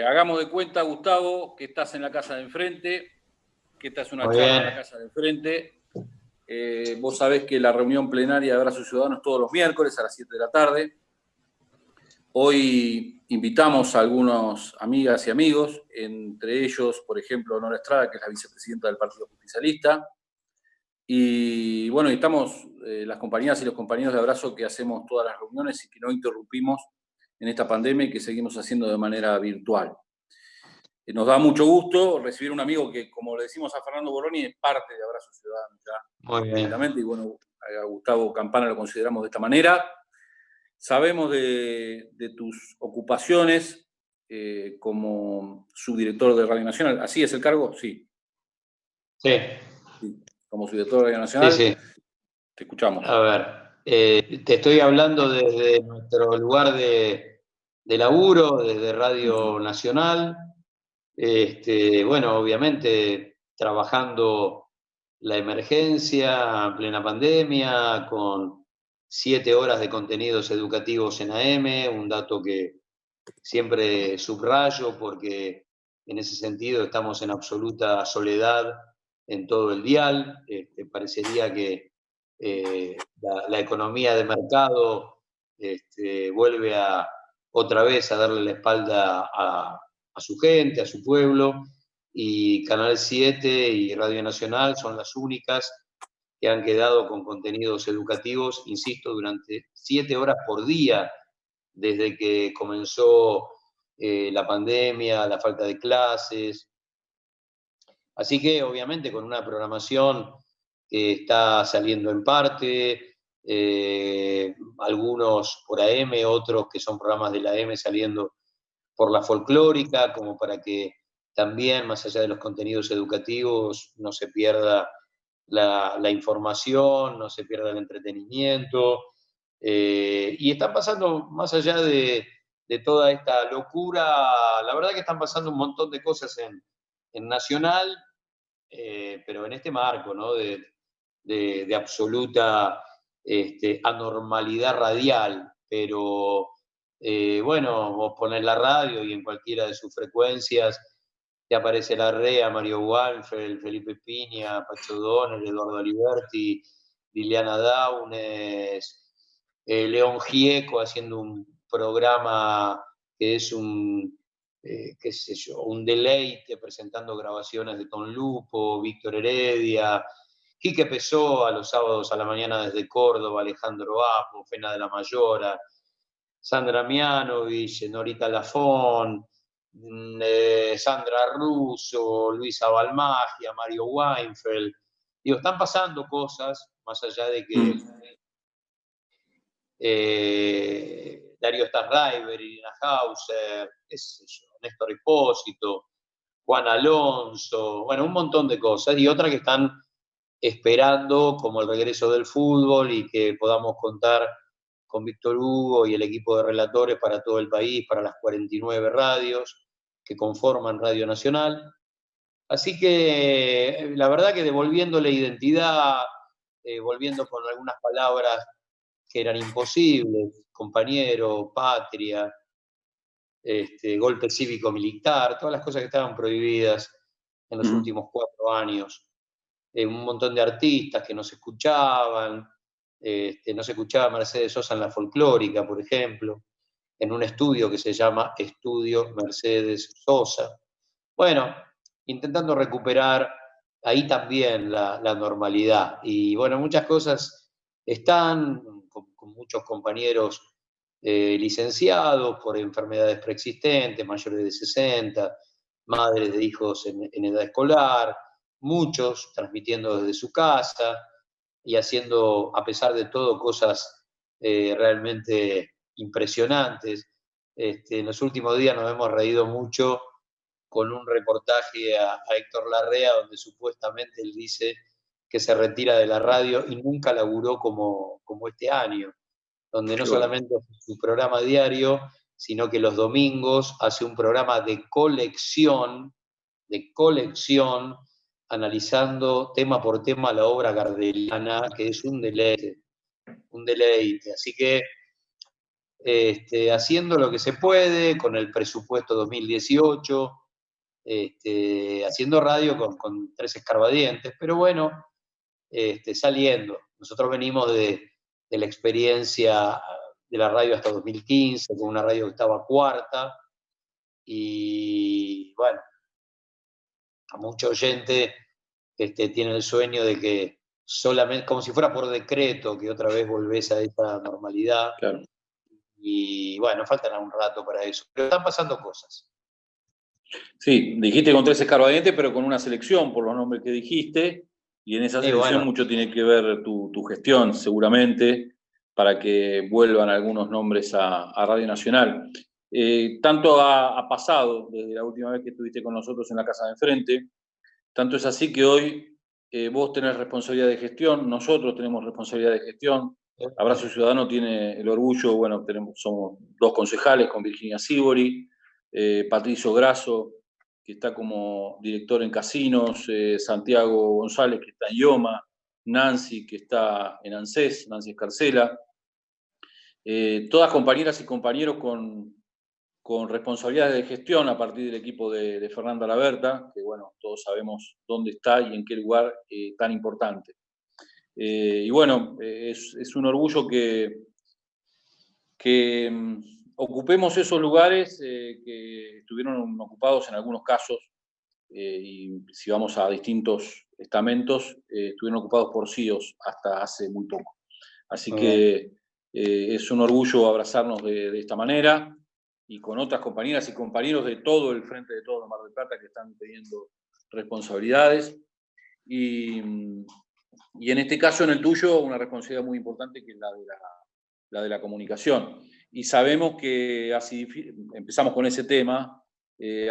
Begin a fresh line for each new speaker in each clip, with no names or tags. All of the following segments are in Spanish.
Hagamos de cuenta, Gustavo, que estás en la casa de enfrente, que esta es una
Muy
charla
bien.
en la casa de enfrente. Vos sabés que la reunión plenaria de Abrazo Ciudadano es todos los miércoles a las 7 de la tarde. Hoy invitamos a algunas amigas y amigos, entre ellos, por ejemplo, Nora Estrada, que es la vicepresidenta del Partido Justicialista. Y bueno, estamos las compañeras y los compañeros de Abrazo que hacemos todas las reuniones y que no interrumpimos en esta pandemia y que seguimos haciendo de manera virtual. Nos da mucho gusto recibir un amigo que, como le decimos a Fernando Boroni, es parte de Abrazo Ciudadano ya
Muy bien.
directamente. Y bueno, a Gustavo Campana lo consideramos de esta manera. Sabemos de tus ocupaciones como subdirector de Radio Nacional. ¿Así es el cargo? Sí.
Sí.
Sí. Como subdirector de Radio Nacional.
Sí, sí.
Te escuchamos.
A ver, te estoy hablando desde nuestro lugar de laburo, desde Radio Nacional. Bueno, obviamente trabajando la emergencia en plena pandemia, con 7 horas de contenidos educativos en AM, un dato que siempre subrayo porque en ese sentido estamos en absoluta soledad en todo el dial. Parecería que la economía de mercado vuelve otra vez a darle la espalda a su gente, a su pueblo, y Canal 7 y Radio Nacional son las únicas que han quedado con contenidos educativos, insisto, durante 7 horas por día, desde que comenzó la pandemia, la falta de clases. Así que obviamente con una programación que está saliendo en parte, algunos por AM, otros que son programas de la AM saliendo por la folclórica, como para que también, más allá de los contenidos educativos, no se pierda la información, no se pierda el entretenimiento. Y están pasando, más allá de toda esta locura, la verdad que están pasando un montón de cosas en Nacional, pero en este marco, ¿no? de absoluta anormalidad radial. Pero bueno, vos ponés la radio y en cualquiera de sus frecuencias te aparece Larrea, Mario Walfeld, Felipe Piña, Pacho Donel, Eduardo Aliberti, Liliana Daunes, León Gieco haciendo un programa que es qué sé yo, un deleite presentando grabaciones de Tom Lupo, Víctor Heredia, Quique Pessoa los sábados a la mañana desde Córdoba, Alejandro Apo, Fena de la Mayora, Sandra Mianovich, Norita Lafón, Sandra Russo, Luisa Balmagia, Mario Weinfeld. Digo, están pasando cosas, más allá de que Darío Starriver, Irina Hauser, qué sé yo, Néstor Espósito, Juan Alonso, bueno, un montón de cosas, y otras que están esperando, como el regreso del fútbol, y que podamos contar con Víctor Hugo y el equipo de relatores para todo el país, para las 49 radios que conforman Radio Nacional. Así que la verdad que devolviéndole identidad, volviendo con algunas palabras que eran imposibles, compañero, patria, golpe cívico-militar, todas las cosas que estaban prohibidas en los últimos 4 años. Un montón de artistas que no se escuchaban, no se escuchaba Mercedes Sosa en la folclórica, por ejemplo, en un estudio que se llama Estudio Mercedes Sosa. Bueno, intentando recuperar ahí también la normalidad. Y bueno, muchas cosas están con muchos compañeros licenciados por enfermedades preexistentes, mayores de 60, madres de hijos en edad escolar, muchos transmitiendo desde su casa y haciendo, a pesar de todo, cosas realmente impresionantes. En los últimos días nos hemos reído mucho con un reportaje a Héctor Larrea, donde supuestamente él dice que se retira de la radio y nunca laburó como este año, donde no solamente hace su programa diario, sino que los domingos hace un programa de colección, analizando tema por tema la obra gardeliana, que es un deleite. Así que haciendo lo que se puede con el presupuesto 2018, haciendo radio con 3 escarbadientes, pero bueno, saliendo. Nosotros venimos de la experiencia de la radio hasta 2015, con una radio que estaba cuarta, y bueno, a mucha oyente tiene el sueño de que solamente, como si fuera por decreto, que otra vez volvés a esa normalidad.
Claro.
Y bueno, faltan un rato para eso. Pero están pasando cosas.
Sí, dijiste con 3 escarbadientes, pero con una selección por los nombres que dijiste, y en esa selección
bueno,
mucho tiene que ver tu gestión, seguramente, para que vuelvan algunos nombres a Radio Nacional. Tanto ha pasado desde la última vez que estuviste con nosotros en la Casa de Enfrente, tanto es así que hoy vos tenés responsabilidad de gestión, nosotros tenemos responsabilidad de gestión. Abrazo Ciudadano tiene el orgullo, bueno, somos 2 concejales con Virginia Sibori, Patricio Grasso, que está como director en Casinos, Santiago González, que está en IOMA, Nancy, que está en ANSES, Nancy Escarcela, todas compañeras y compañeros con responsabilidades de gestión a partir del equipo de Fernanda Laberta, que bueno, todos sabemos dónde está y en qué lugar tan importante. Y bueno, es un orgullo que ocupemos esos lugares que estuvieron ocupados en algunos casos, y si vamos a distintos estamentos, estuvieron ocupados por CIOs hasta hace muy poco. Así que es un orgullo abrazarnos de esta manera, y con otras compañeras y compañeros de todo el Frente de Todos de Mar del Plata que están teniendo responsabilidades. Y en este caso, en el tuyo, una responsabilidad muy importante, que es la de la comunicación. Y sabemos que empezamos con ese tema,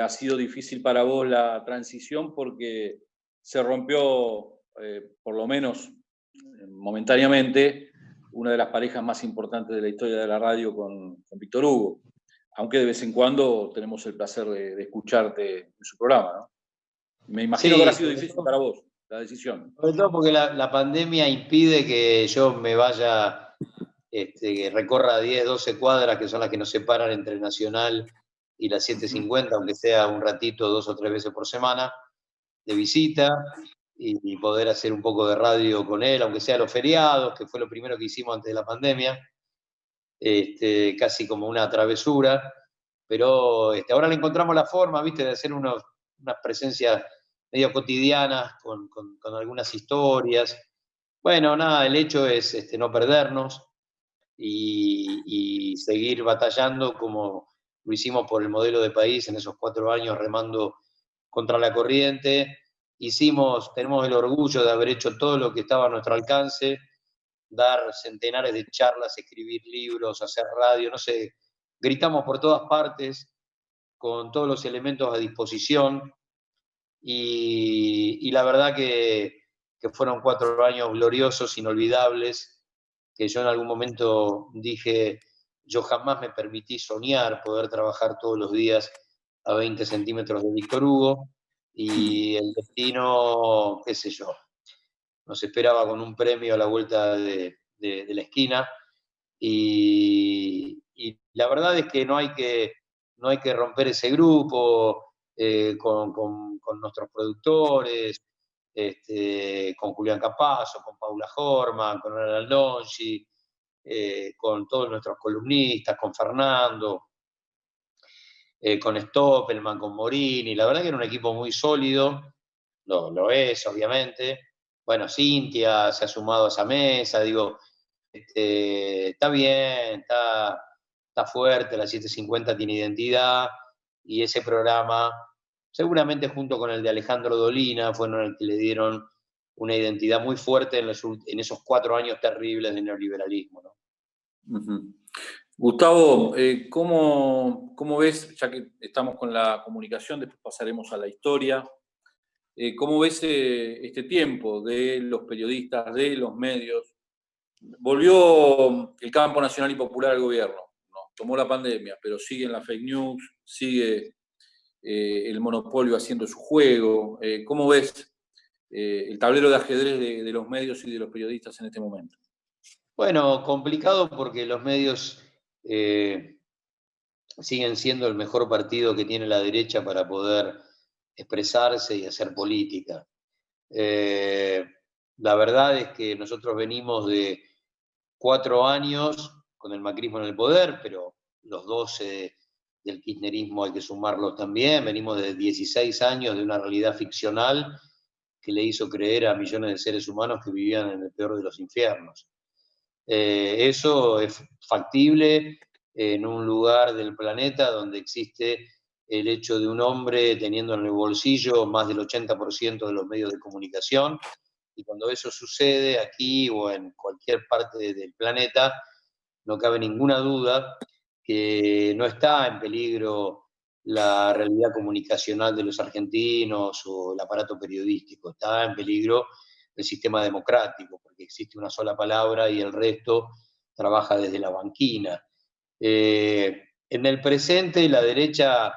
ha sido difícil para vos la transición porque se rompió, por lo menos momentáneamente, una de las parejas más importantes de la historia de la radio con Víctor Hugo, aunque de vez en cuando tenemos el placer de escucharte en su programa, ¿no? Me imagino que habrá sido difícil para vos la decisión.
Sobre todo porque la pandemia impide que yo me vaya, que recorra 10, 12 cuadras, que son las que nos separan entre Nacional y la 750, aunque sea un ratito, 2 o 3 veces por semana, de visita, y poder hacer un poco de radio con él, aunque sea los feriados, que fue lo primero que hicimos antes de la pandemia, casi como una travesura, pero ahora le encontramos la forma, ¿viste?, de hacer unas presencias medio cotidianas con algunas historias. Bueno, nada, el hecho es no perdernos y seguir batallando como lo hicimos por el modelo de país en esos 4 años, remando contra la corriente. Tenemos el orgullo de haber hecho todo lo que estaba a nuestro alcance, dar centenares de charlas, escribir libros, hacer radio, no sé, gritamos por todas partes con todos los elementos a disposición, y la verdad que fueron 4 años gloriosos, inolvidables, que yo en algún momento dije, yo jamás me permití soñar poder trabajar todos los días a 20 centímetros de Víctor Hugo, y el destino, qué sé yo, nos esperaba con un premio a la vuelta de la esquina, y la verdad es que no hay que romper ese grupo, con nuestros productores, con Julián Capazo, con Paula Horman, con Alan Longi, con todos nuestros columnistas, con Fernando, con Stoppelman, con Morini. La verdad que era un equipo muy sólido, lo es, obviamente. Bueno, Cintia se ha sumado a esa mesa, digo, está bien, está fuerte, la 750 tiene identidad, y ese programa, seguramente junto con el de Alejandro Dolina, fueron el que le dieron una identidad muy fuerte en esos 4 años terribles de neoliberalismo, ¿no?
Uh-huh. Gustavo, ¿cómo ves, ya que estamos con la comunicación, después pasaremos a la historia, cómo ves este tiempo de los periodistas, de los medios? Volvió el campo nacional y popular al gobierno, ¿no? Tomó la pandemia, pero siguen las fake news, sigue el monopolio haciendo su juego. ¿Cómo ves el tablero de ajedrez de los medios y de los periodistas en este momento?
Bueno, complicado porque los medios siguen siendo el mejor partido que tiene la derecha para poder expresarse y hacer política. La verdad es que nosotros venimos de 4 años con el macrismo en el poder, pero los 12 del kirchnerismo hay que sumarlos también. Venimos de 16 años de una realidad ficcional que le hizo creer a millones de seres humanos que vivían en el peor de los infiernos. Eso es factible en un lugar del planeta donde existe el hecho de un hombre teniendo en el bolsillo más del 80% de los medios de comunicación, y cuando eso sucede aquí o en cualquier parte del planeta, no cabe ninguna duda que no está en peligro la realidad comunicacional de los argentinos o el aparato periodístico, está en peligro el sistema democrático, porque existe una sola palabra y el resto trabaja desde la banquina. En el presente la derecha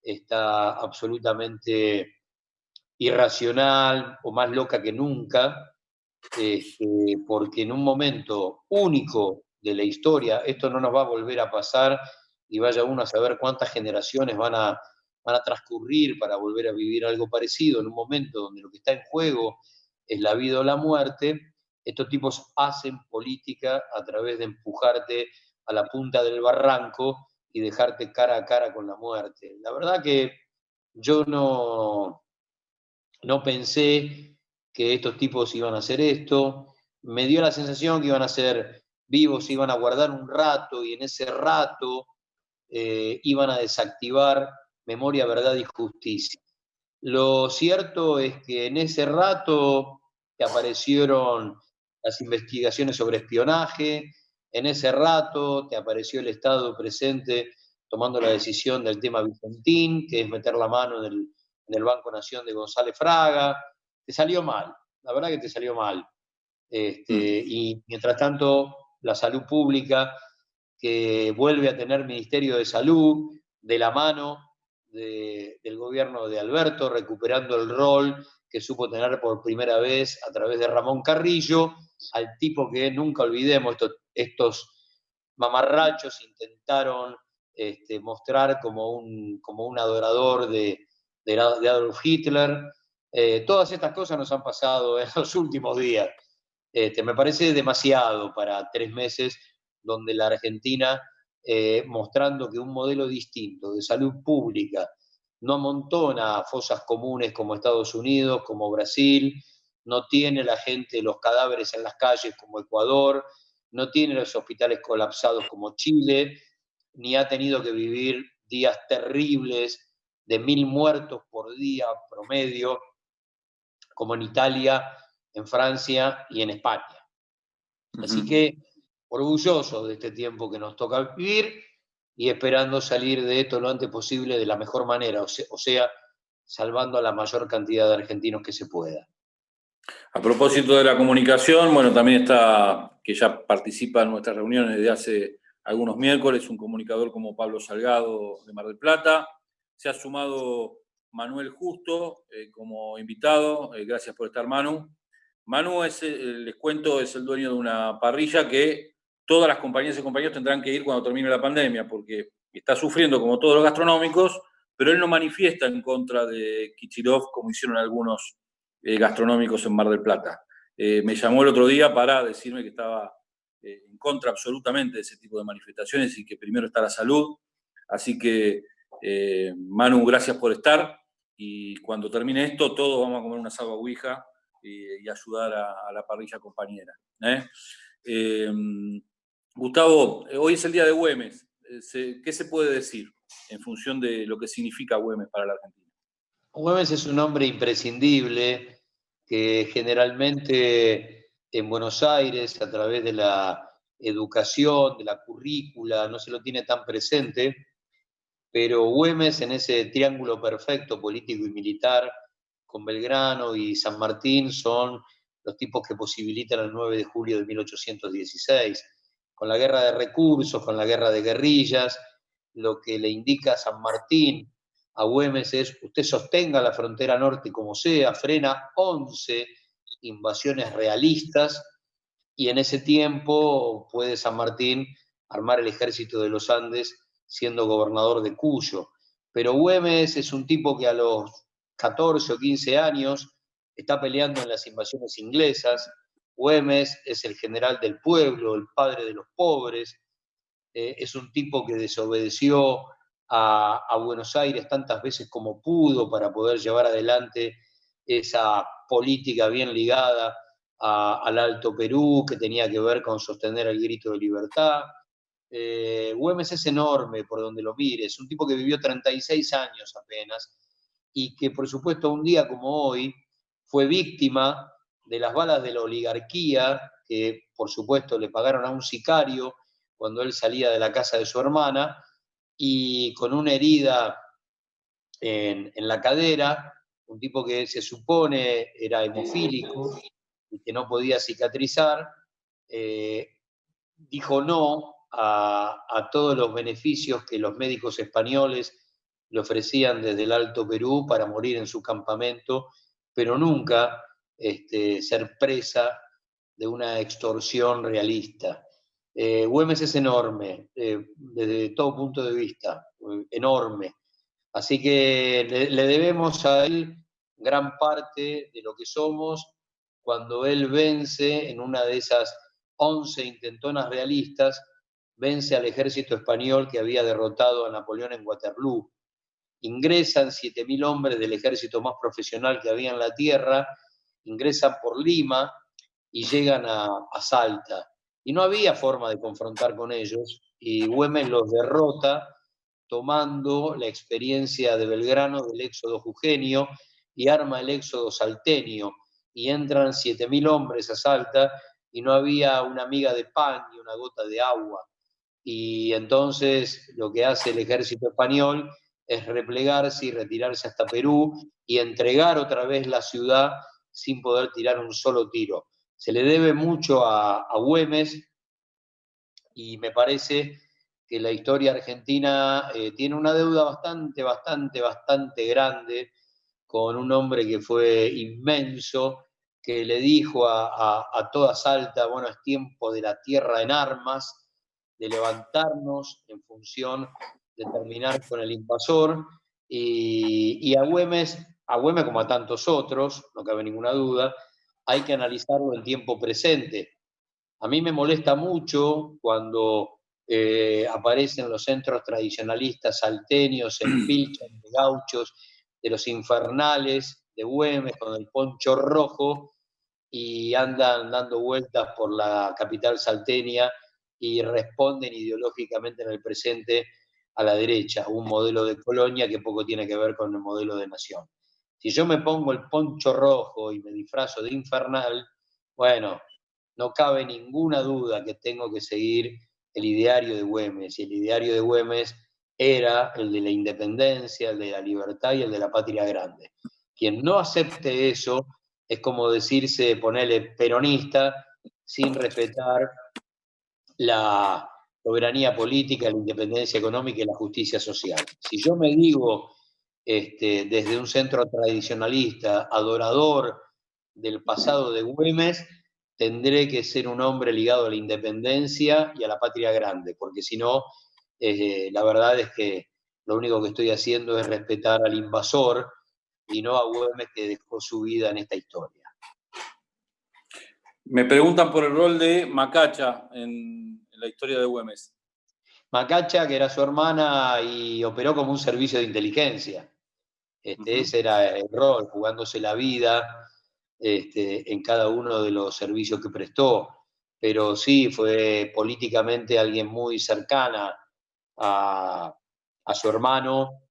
está absolutamente irracional o más loca que nunca, porque en un momento único de la historia, esto no nos va a volver a pasar y vaya uno a saber cuántas generaciones van a transcurrir para volver a vivir algo parecido, en un momento donde lo que está en juego es la vida o la muerte. Estos tipos hacen política a través de empujarte a la punta del barranco y dejarte cara a cara con la muerte. La verdad que yo no pensé que estos tipos iban a hacer esto. Me dio la sensación que iban a ser vivos, iban a guardar un rato y en ese rato iban a desactivar memoria, verdad y justicia. Lo cierto es que en ese rato te aparecieron las investigaciones sobre espionaje, en ese rato te apareció el Estado presente tomando la decisión del tema Vicentín, que es meter la mano en el Banco Nación de González Fraga. Te salió mal, la verdad que te salió mal. Y mientras tanto, la salud pública, que vuelve a tener Ministerio de Salud, de la mano del gobierno de Alberto, recuperando el rol que supo tener por primera vez a través de Ramón Carrillo, al tipo que nunca olvidemos, estos mamarrachos intentaron mostrar como un adorador de Adolf Hitler. Todas estas cosas nos han pasado en los últimos días. Me parece demasiado para 3 meses donde la Argentina, mostrando que un modelo distinto de salud pública no amontona fosas comunes como Estados Unidos, como Brasil, no tiene la gente los cadáveres en las calles como Ecuador, no tiene los hospitales colapsados como Chile, ni ha tenido que vivir días terribles de 1.000 muertos por día promedio, como en Italia, en Francia y en España. Así que orgulloso de este tiempo que nos toca vivir y esperando salir de esto lo antes posible de la mejor manera, o sea, salvando a la mayor cantidad de argentinos que se pueda.
A propósito de la comunicación, bueno, también está, que ya participa en nuestras reuniones desde hace algunos miércoles, un comunicador como Pablo Salgado de Mar del Plata. Se ha sumado Manuel Justo como invitado. Gracias por estar, Manu. Manu, les cuento, es el dueño de una parrilla que todas las compañías y compañeros tendrán que ir cuando termine la pandemia, porque está sufriendo como todos los gastronómicos, pero él no manifiesta en contra de Kichirov como hicieron algunos gastronómicos en Mar del Plata. Me llamó el otro día para decirme que estaba en contra absolutamente de ese tipo de manifestaciones y que primero está la salud. Así que, Manu, gracias por estar. Y cuando termine esto, todos vamos a comer una asado ouija y ayudar a la parrilla compañera. Gustavo, hoy es el día de Güemes. ¿Qué se puede decir en función de lo que significa Güemes para la Argentina?
Güemes es un hombre imprescindible que generalmente en Buenos Aires, a través de la educación, de la currícula, no se lo tiene tan presente, pero Güemes en ese triángulo perfecto político y militar con Belgrano y San Martín son los tipos que posibilitan el 9 de julio de 1816. Con la guerra de recursos, con la guerra de guerrillas, lo que le indica San Martín a Güemes es: usted sostenga la frontera norte como sea, frena 11 invasiones realistas, y en ese tiempo puede San Martín armar el ejército de los Andes siendo gobernador de Cuyo. Pero Güemes es un tipo que a los 14 o 15 años está peleando en las invasiones inglesas. Güemes es el general del pueblo, el padre de los pobres. Es un tipo que desobedeció a Buenos Aires tantas veces como pudo para poder llevar adelante esa política bien ligada al Alto Perú, que tenía que ver con sostener el grito de libertad. Güemes es enorme por donde lo mires, un tipo que vivió 36 años apenas y que por supuesto un día como hoy fue víctima de las balas de la oligarquía, que por supuesto le pagaron a un sicario cuando él salía de la casa de su hermana, y con una herida en la cadera, un tipo que se supone era hemofílico y que no podía cicatrizar, dijo no a todos los beneficios que los médicos españoles le ofrecían desde el Alto Perú para morir en su campamento, pero nunca ser presa de una extorsión realista. Güemes es enorme, desde todo punto de vista, enorme. Así que le debemos a él gran parte de lo que somos cuando él vence en una de esas 11 intentonas realistas, vence al ejército español que había derrotado a Napoleón en Waterloo. Ingresan 7.000 hombres del ejército más profesional que había en la tierra, ingresan por Lima y llegan a Salta. Y no había forma de confrontar con ellos, y Güemes los derrota tomando la experiencia de Belgrano del éxodo jujeño y arma el éxodo salteño, y entran 7.000 hombres a Salta y no había una miga de pan ni una gota de agua. Y entonces lo que hace el ejército español es replegarse y retirarse hasta Perú y entregar otra vez la ciudad sin poder tirar un solo tiro. Se le debe mucho a Güemes, y me parece que la historia argentina tiene una deuda bastante grande con un hombre que fue inmenso, que le dijo a toda Salta, bueno, es tiempo de la tierra en armas, de levantarnos en función de terminar con el invasor, y a Güemes como a tantos otros, no cabe ninguna duda, hay que analizarlo en tiempo presente. A mí me molesta mucho cuando aparecen los centros tradicionalistas salteños en pilchas de gauchos, de los infernales de Güemes con el poncho rojo, y andan dando vueltas por la capital salteña y responden ideológicamente en el presente a la derecha, un modelo de colonia que poco tiene que ver con el modelo de nación. Si yo me pongo el poncho rojo y me disfrazo de infernal, bueno, no cabe ninguna duda que tengo que seguir el ideario de Güemes, y el ideario de Güemes era el de la independencia, el de la libertad y el de la patria grande. Quien no acepte eso es como decirse, ponerle peronista, sin respetar la soberanía política, la independencia económica y la justicia social. Si yo me digo desde un centro tradicionalista, adorador del pasado de Güemes, tendré que ser un hombre ligado a la independencia y a la patria grande, porque si no, la verdad es que lo único que estoy haciendo es respetar al invasor y no a Güemes, que dejó su vida en esta historia.
Me preguntan por el rol de Macacha en la historia de Güemes.
Macacha, que era su hermana y operó como un servicio de inteligencia. Ese era el rol, jugándose la vida en cada uno de los servicios que prestó. Pero sí, fue políticamente alguien muy cercana a su hermano.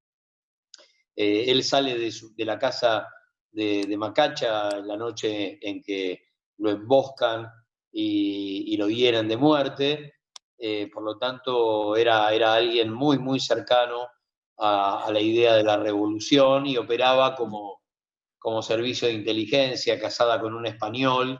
Él sale de la casa de Macacha la noche en que lo emboscan y lo hieren de muerte. Por lo tanto, era alguien muy cercano a la idea de la revolución, y operaba como servicio de inteligencia, casada con un español,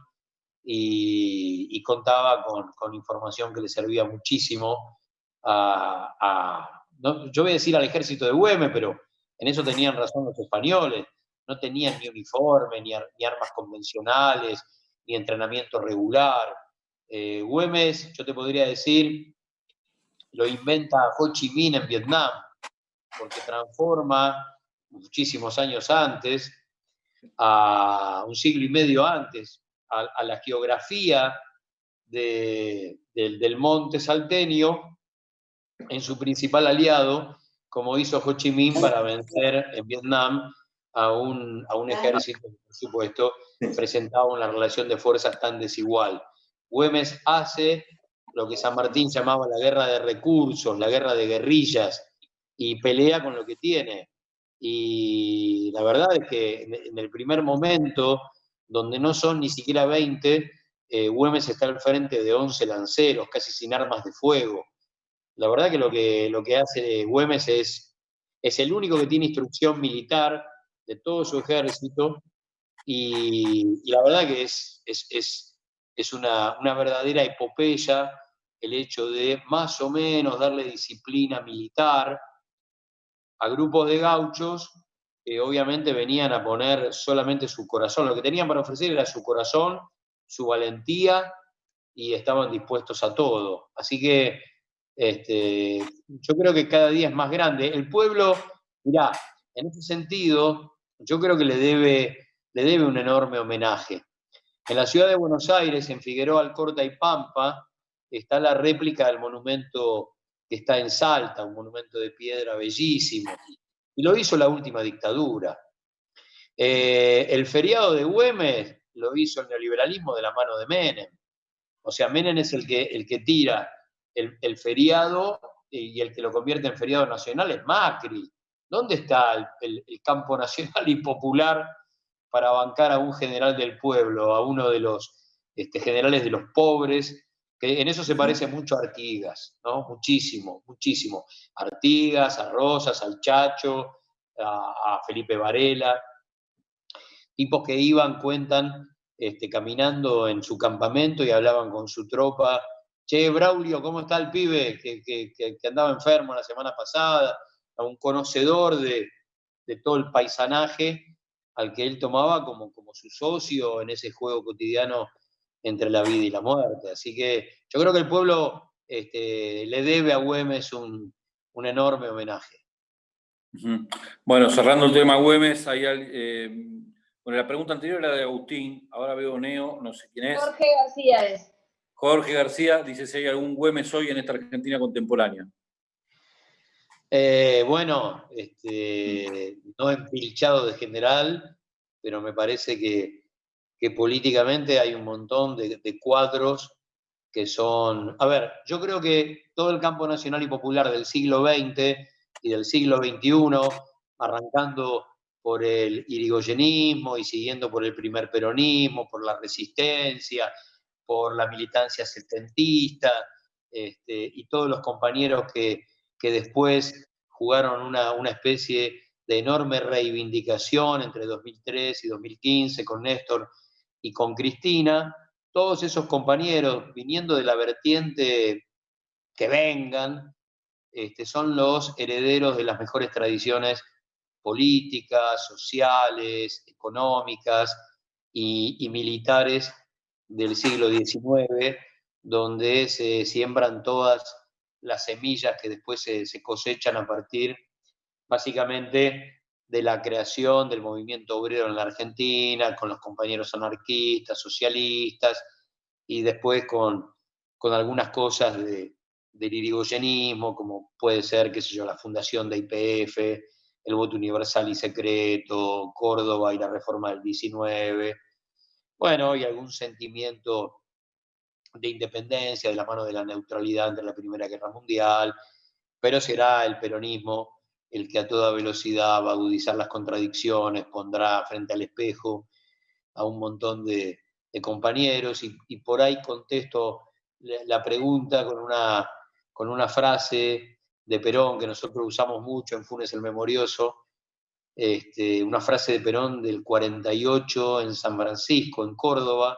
y contaba con información que le servía muchísimo no, yo voy a decir al ejército de Güemes, pero en eso tenían razón los españoles. No tenían ni uniforme, ni armas convencionales, ni entrenamiento regular. Güemes, yo te podría decir lo inventa Ho Chi Minh en Vietnam, porque transforma muchísimos años antes, a un siglo y medio antes, a la geografía del monte salteño en su principal aliado, como hizo Ho Chi Minh para vencer en Vietnam a un ejército que, por supuesto, presentaba una relación de fuerzas tan desigual. Güemes hace lo que San Martín llamaba la guerra de recursos, la guerra de guerrillas, y pelea con lo que tiene. Y la verdad es que en el primer momento, donde no son ni siquiera 20, Güemes está al frente de 11 lanceros, casi sin armas de fuego. La verdad que lo que hace Güemes es el único que tiene instrucción militar de todo su ejército, y la verdad que es una verdadera epopeya el hecho de más o menos darle disciplina militar a grupos de gauchos que obviamente venían a poner solamente su corazón. Lo que tenían para ofrecer era su corazón, su valentía, y estaban dispuestos a todo. Así que yo creo que cada día es más grande. El pueblo, mirá, en ese sentido, yo creo que le debe un enorme homenaje. En la ciudad de Buenos Aires, en Figueroa Alcorta y Pampa, está la réplica del monumento que está en Salta, un monumento de piedra bellísimo, y lo hizo la última dictadura. El feriado de Güemes lo hizo el neoliberalismo de la mano de Menem. O sea, Menem es el que tira el feriado, y el que lo convierte en feriado nacional es Macri. ¿Dónde está el campo nacional y popular para bancar a un general del pueblo, a uno de los generales de los pobres? Que en eso se parece mucho a Artigas, ¿no? Muchísimo, muchísimo. A Artigas, a Rosas, al Chacho, a Felipe Varela, tipos que iban, cuentan, caminando en su campamento y hablaban con su tropa. Che, Braulio, ¿cómo está el pibe que andaba enfermo la semana pasada? A un conocedor de todo el paisanaje al que él tomaba como su socio en ese juego cotidiano entre la vida y la muerte. Así que yo creo que el pueblo le debe a Güemes un enorme homenaje.
Bueno, cerrando el tema Güemes, bueno, la pregunta anterior era de Agustín, ahora veo Neo, no sé quién es.
Jorge García es.
Jorge García dice si hay algún Güemes hoy en esta Argentina contemporánea.
Bueno, no empilchado de general, pero me parece que políticamente hay un montón de cuadros que son... A ver, yo creo que todo el campo nacional y popular del siglo XX y del siglo XXI, arrancando por el irigoyenismo y siguiendo por el primer peronismo, por la resistencia, por la militancia setentista, y todos los compañeros que después jugaron una especie de enorme reivindicación entre 2003 y 2015 con Néstor y con Cristina. Todos esos compañeros, viniendo de la vertiente que vengan, son los herederos de las mejores tradiciones políticas, sociales, económicas y militares del siglo XIX, donde se siembran todas las semillas que después se cosechan a partir, básicamente, de la creación del movimiento obrero en la Argentina, con los compañeros anarquistas, socialistas, y después con algunas cosas del irigoyenismo, como puede ser, qué sé yo, la fundación de YPF, el voto universal y secreto, Córdoba y la reforma del 19, bueno, y algún sentimiento de independencia de la mano de la neutralidad entre la Primera Guerra Mundial, pero será el peronismo el que a toda velocidad va a agudizar las contradicciones, pondrá frente al espejo a un montón de compañeros, y por ahí contesto la pregunta con una frase de Perón que nosotros usamos mucho en Funes el Memorioso, una frase de Perón del 48 en San Francisco, en Córdoba,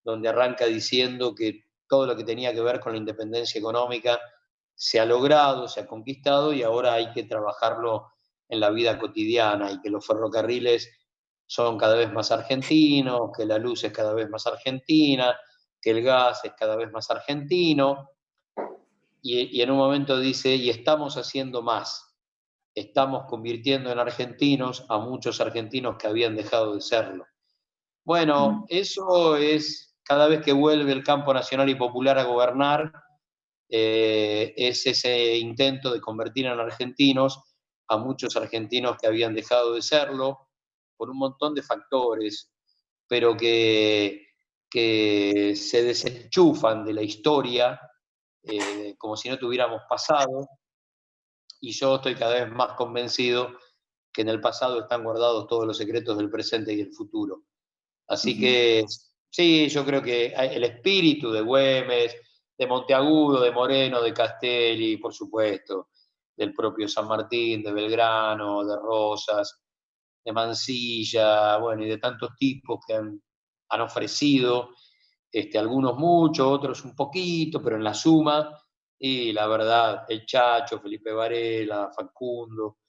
donde arranca diciendo que todo lo que tenía que ver con la independencia económica se ha logrado, se ha conquistado, y ahora hay que trabajarlo en la vida cotidiana, y que los ferrocarriles son cada vez más argentinos, que la luz es cada vez más argentina, que el gas es cada vez más argentino. y en un momento dice, y estamos haciendo más, estamos convirtiendo en argentinos a muchos argentinos que habían dejado de serlo. Bueno, eso es, cada vez que vuelve el campo nacional y popular a gobernar, es ese intento de convertir en argentinos a muchos argentinos que habían dejado de serlo por un montón de factores, pero que se desenchufan de la historia como si no tuviéramos pasado, y yo estoy cada vez más convencido que en el pasado están guardados todos los secretos del presente y el futuro. Así que sí, yo creo que el espíritu de Güemes, de Monteagudo, de Moreno, de Castelli, por supuesto, del propio San Martín, de Belgrano, de Rosas, de Mansilla, bueno, y de tantos tipos que han ofrecido, algunos mucho, otros un poquito, pero en la suma, y la verdad, el Chacho, Felipe Varela, Facundo,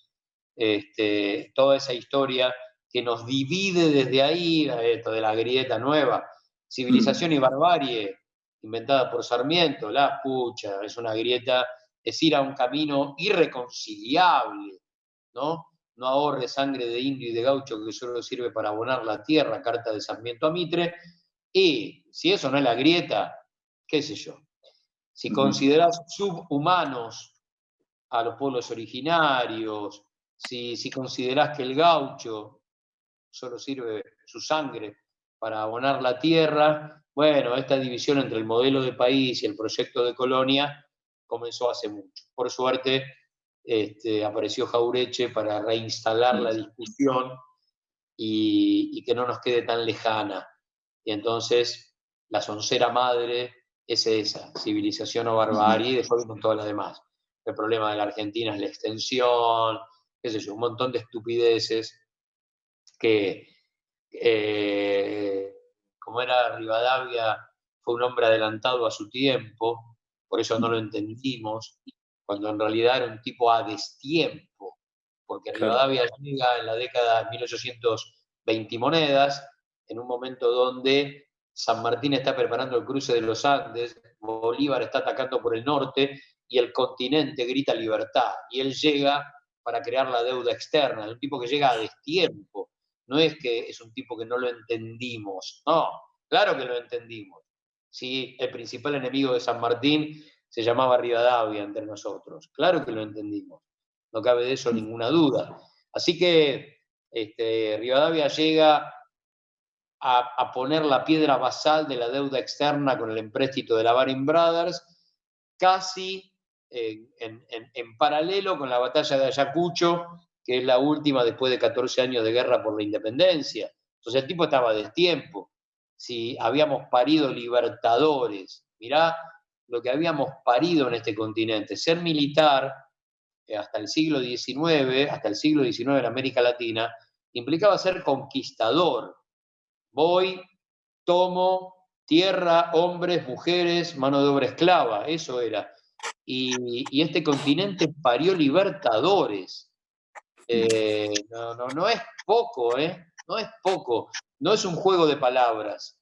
toda esa historia que nos divide desde ahí, esto de la grieta nueva, civilización y barbarie, inventada por Sarmiento, la pucha, es una grieta, es ir a un camino irreconciliable, ¿no? No ahorre sangre de indio y de gaucho que solo sirve para abonar la tierra, carta de Sarmiento a Mitre, y si eso no es la grieta, qué sé yo. Si considerás subhumanos a los pueblos originarios, si considerás que el gaucho solo sirve su sangre para abonar la tierra, bueno, esta división entre el modelo de país y el proyecto de colonia comenzó hace mucho. Por suerte, apareció Jaureche para reinstalar la discusión y que no nos quede tan lejana. Y entonces la soncera madre es esa, civilización o barbarie, y después con todas las demás. El problema de la Argentina es la extensión, qué sé yo, un montón de estupideces que, como era Rivadavia, fue un hombre adelantado a su tiempo, por eso no lo entendimos, cuando en realidad era un tipo a destiempo, porque Rivadavia llega en la década de 1820 y monedas, en un momento donde San Martín está preparando el cruce de los Andes, Bolívar está atacando por el norte y el continente grita libertad. Y él llega para crear la deuda externa, es un tipo que llega a destiempo. No es que es un tipo que no lo entendimos, no, claro que lo entendimos. Sí, el principal enemigo de San Martín se llamaba Rivadavia entre nosotros, claro que lo entendimos, no cabe de eso ninguna duda. Así que Rivadavia llega a poner la piedra basal de la deuda externa con el empréstito de la Baring Brothers, casi en paralelo con la batalla de Ayacucho, que es la última después de 14 años de guerra por la independencia. Entonces el tipo estaba a destiempo. Si habíamos parido libertadores, mirá lo que habíamos parido en este continente. Ser militar hasta el siglo XIX, hasta el siglo XIX en América Latina, implicaba ser conquistador. Voy, tomo tierra, hombres, mujeres, mano de obra esclava, eso era. Y este continente parió libertadores. No es poco, ¿eh? No es poco. No es un juego de palabras.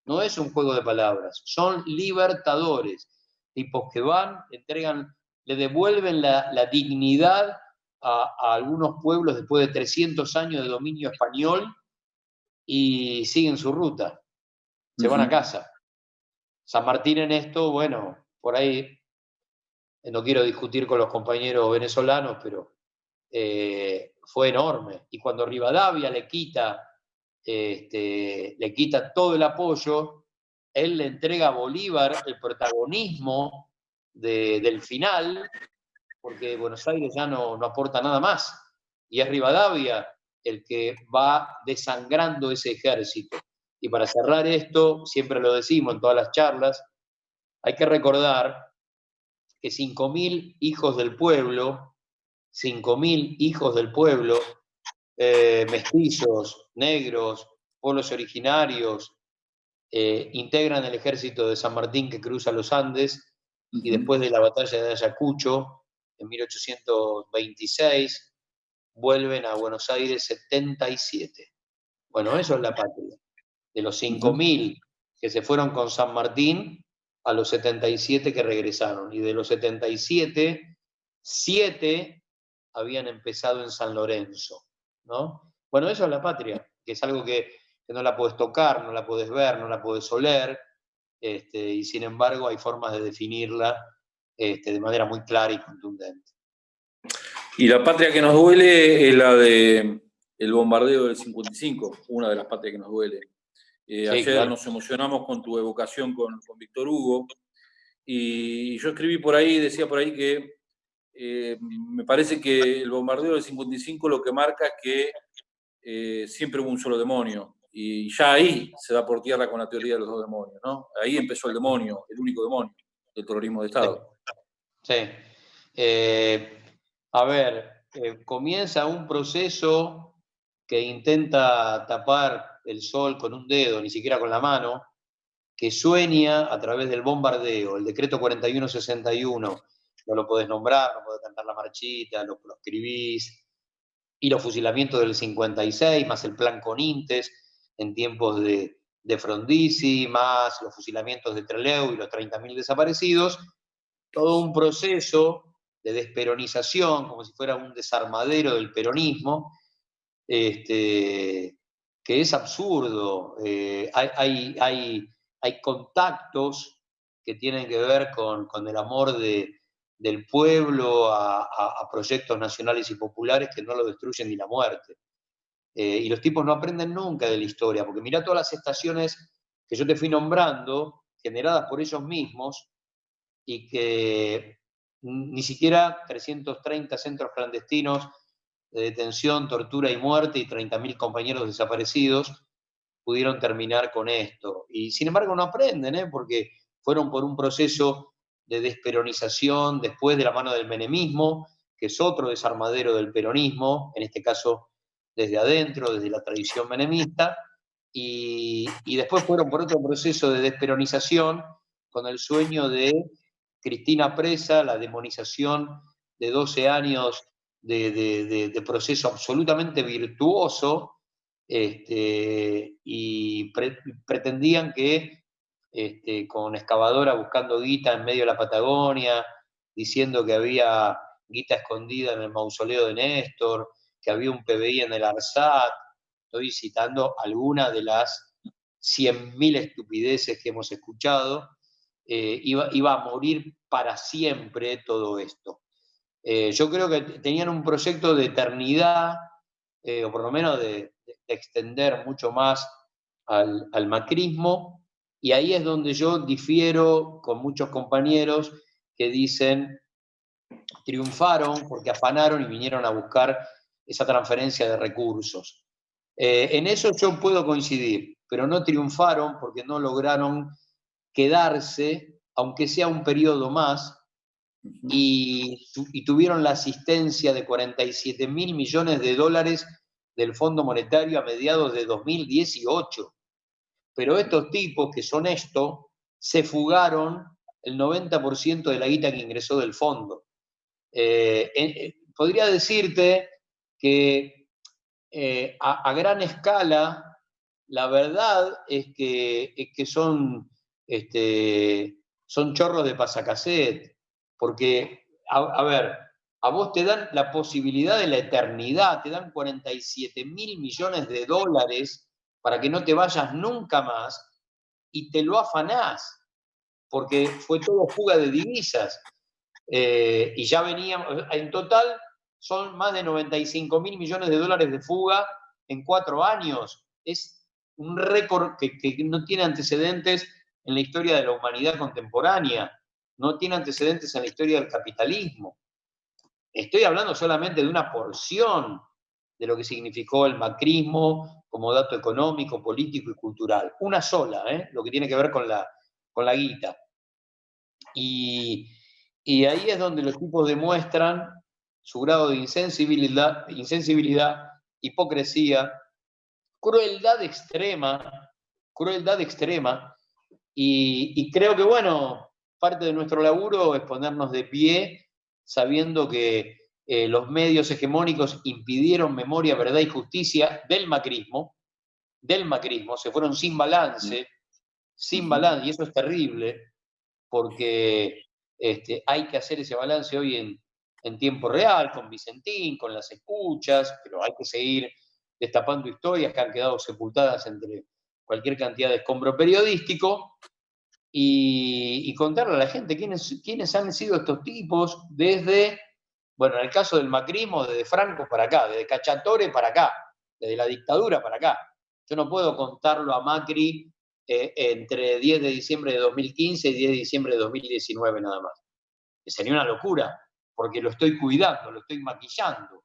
No es un juego de palabras. Son libertadores. Tipos que van, entregan, le devuelven la dignidad a algunos pueblos después de 300 años de dominio español y siguen su ruta. Se van a casa. San Martín en esto, bueno, por ahí no quiero discutir con los compañeros venezolanos, pero fue enorme. Y cuando Rivadavia le quita todo el apoyo, él le entrega a Bolívar el protagonismo del final, porque Buenos Aires ya no aporta nada más. Y es Rivadavia el que va desangrando ese ejército. Y para cerrar esto, siempre lo decimos en todas las charlas, hay que recordar que 5.000 hijos del pueblo, 5.000 hijos del pueblo, mestizos, negros, pueblos originarios, integran el ejército de San Martín que cruza los Andes y después de la batalla de Ayacucho, en 1826, vuelven a Buenos Aires 77. Bueno, eso es la patria. De los 5.000 que se fueron con San Martín, a los 77 que regresaron. Y de los 77, 7 habían empezado en San Lorenzo, ¿no? Bueno, eso es la patria, que es algo que no la puedes tocar, no la puedes ver, no la puedes oler, y sin embargo hay formas de definirla de manera muy clara y contundente.
Y la patria que nos duele es la de el bombardeo del 55, una de las patrias que nos duele.
Sí,
ayer
claro.
nos emocionamos con tu evocación con Víctor Hugo, y yo escribí por ahí, decía por ahí que me parece que el bombardeo del 55 lo que marca es que siempre hubo un solo demonio, y ya ahí se da por tierra con la teoría de los dos demonios, ¿no? Ahí empezó el demonio, el único demonio, el terrorismo de Estado.
Sí. A ver, comienza un proceso que intenta tapar el sol con un dedo, ni siquiera con la mano, que sueña a través del bombardeo, el decreto 4161, no lo podés nombrar, no podés cantar la marchita, lo escribís, y los fusilamientos del 56, más el plan Conintes en tiempos de Frondizi, más los fusilamientos de Trelew y los 30.000 desaparecidos, todo un proceso de desperonización, como si fuera un desarmadero del peronismo, que es absurdo. Hay contactos que tienen que ver con el amor del pueblo a proyectos nacionales y populares que no lo destruyen ni la muerte. Y los tipos no aprenden nunca de la historia, porque mirá todas las estaciones que yo te fui nombrando, generadas por ellos mismos, y que ni siquiera 330 centros clandestinos de detención, tortura y muerte y 30.000 compañeros desaparecidos pudieron terminar con esto. Y sin embargo no aprenden, porque fueron por un proceso de desperonización después de la mano del menemismo, que es otro desarmadero del peronismo, en este caso desde adentro, desde la tradición menemista, y después fueron por otro proceso de desperonización con el sueño de Cristina presa, la demonización de 12 años de proceso absolutamente virtuoso, y pretendían que con excavadora buscando guita en medio de la Patagonia, diciendo que había guita escondida en el mausoleo de Néstor, que había un PBI en el ARSAT. Estoy citando algunas de las 100.000 estupideces que hemos escuchado. Iba a morir para siempre todo esto. Yo creo que tenían un proyecto de eternidad, o por lo menos de extender mucho más al macrismo, y ahí es donde yo difiero con muchos compañeros que dicen triunfaron porque afanaron y vinieron a buscar esa transferencia de recursos. En eso yo puedo coincidir, pero no triunfaron porque no lograron quedarse, aunque sea un periodo más, y tuvieron la asistencia de 47.000 millones de dólares del Fondo Monetario a mediados de 2018. Pero estos tipos, que son esto, se fugaron el 90% de la guita que ingresó del fondo. Podría decirte que a gran escala, la verdad es que son chorros de pasacassette, porque, a ver, a vos te dan la posibilidad de la eternidad, te dan 47.000 millones de dólares para que no te vayas nunca más, y te lo afanás, porque fue todo fuga de divisas. Y ya veníamos, en total son más de 95.000 millones de dólares de fuga en 4 años. Es un récord que no tiene antecedentes en la historia de la humanidad contemporánea, no tiene antecedentes en la historia del capitalismo. Estoy hablando solamente de una porción de lo que significó el macrismo como dato económico, político y cultural. Una sola, lo que tiene que ver con la guita. Y ahí es donde los tipos demuestran su grado de insensibilidad, hipocresía, crueldad extrema, y creo que, bueno, parte de nuestro laburo es ponernos de pie sabiendo que los medios hegemónicos impidieron memoria, verdad y justicia del macrismo, se fueron sin balance, y eso es terrible. porque hay que hacer ese balance hoy en tiempo real, con Vicentín, con las escuchas, pero hay que seguir destapando historias que han quedado sepultadas entre cualquier cantidad de escombro periodístico, y contarle a la gente quiénes han sido estos tipos desde, bueno, en el caso del macrismo, desde Franco para acá, desde Cacciatore para acá, desde la dictadura para acá. Yo no puedo contarlo a Macri entre 10 de diciembre de 2015 y 10 de diciembre de 2019 nada más. Que sería una locura, porque lo estoy cuidando, lo estoy maquillando.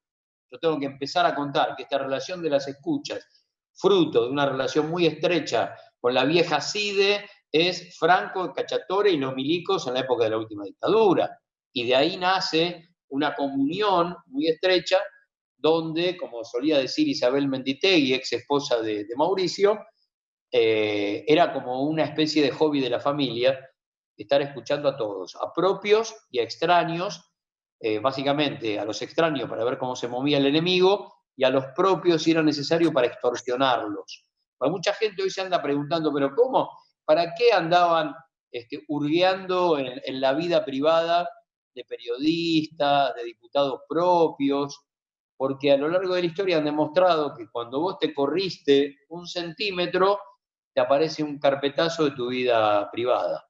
Yo tengo que empezar a contar que esta relación de las escuchas, fruto de una relación muy estrecha con la vieja CIDE, es Franco, Cacciatore y los milicos en la época de la última dictadura. Y de ahí nace una comunión muy estrecha donde, como solía decir Isabel Menditegui, ex esposa de Mauricio, era como una especie de hobby de la familia, estar escuchando a todos, a propios y a extraños, básicamente a los extraños para ver cómo se movía el enemigo y a los propios si era necesario para extorsionarlos. Pues mucha gente hoy se anda preguntando, pero ¿cómo? ¿Para qué andaban hurgueando en la vida privada de periodistas, de diputados propios? Porque a lo largo de la historia han demostrado que cuando vos te corriste 1 centímetro, te aparece un carpetazo de tu vida privada.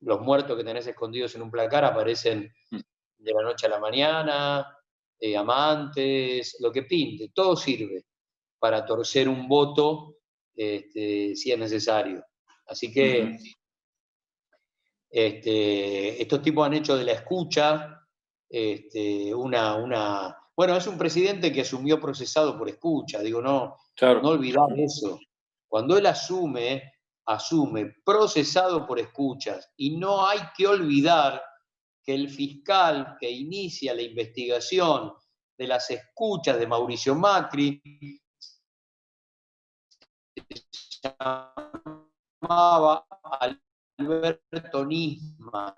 Los muertos que tenés escondidos en un placar aparecen de la noche a la mañana, amantes, lo que pinte, todo sirve para torcer un voto si es necesario. Así que estos tipos han hecho de la escucha Bueno, es un presidente que asumió procesado por escucha, digo, no olvidar eso. Cuando él asume procesado por escuchas, y no hay que olvidar que el fiscal que inicia la investigación de las escuchas de Mauricio Macri se llamaba Alberto Nisman.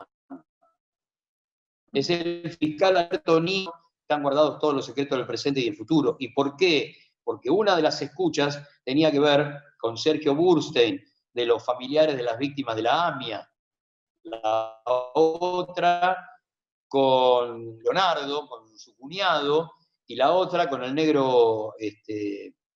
Es el fiscal Alberto Nisman. Están guardados todos los secretos del presente y del futuro. ¿Y por qué? Porque una de las escuchas tenía que ver con Sergio Burstein, de los familiares de las víctimas de la AMIA. La otra con Leonardo, con su cuñado, y la otra con el negro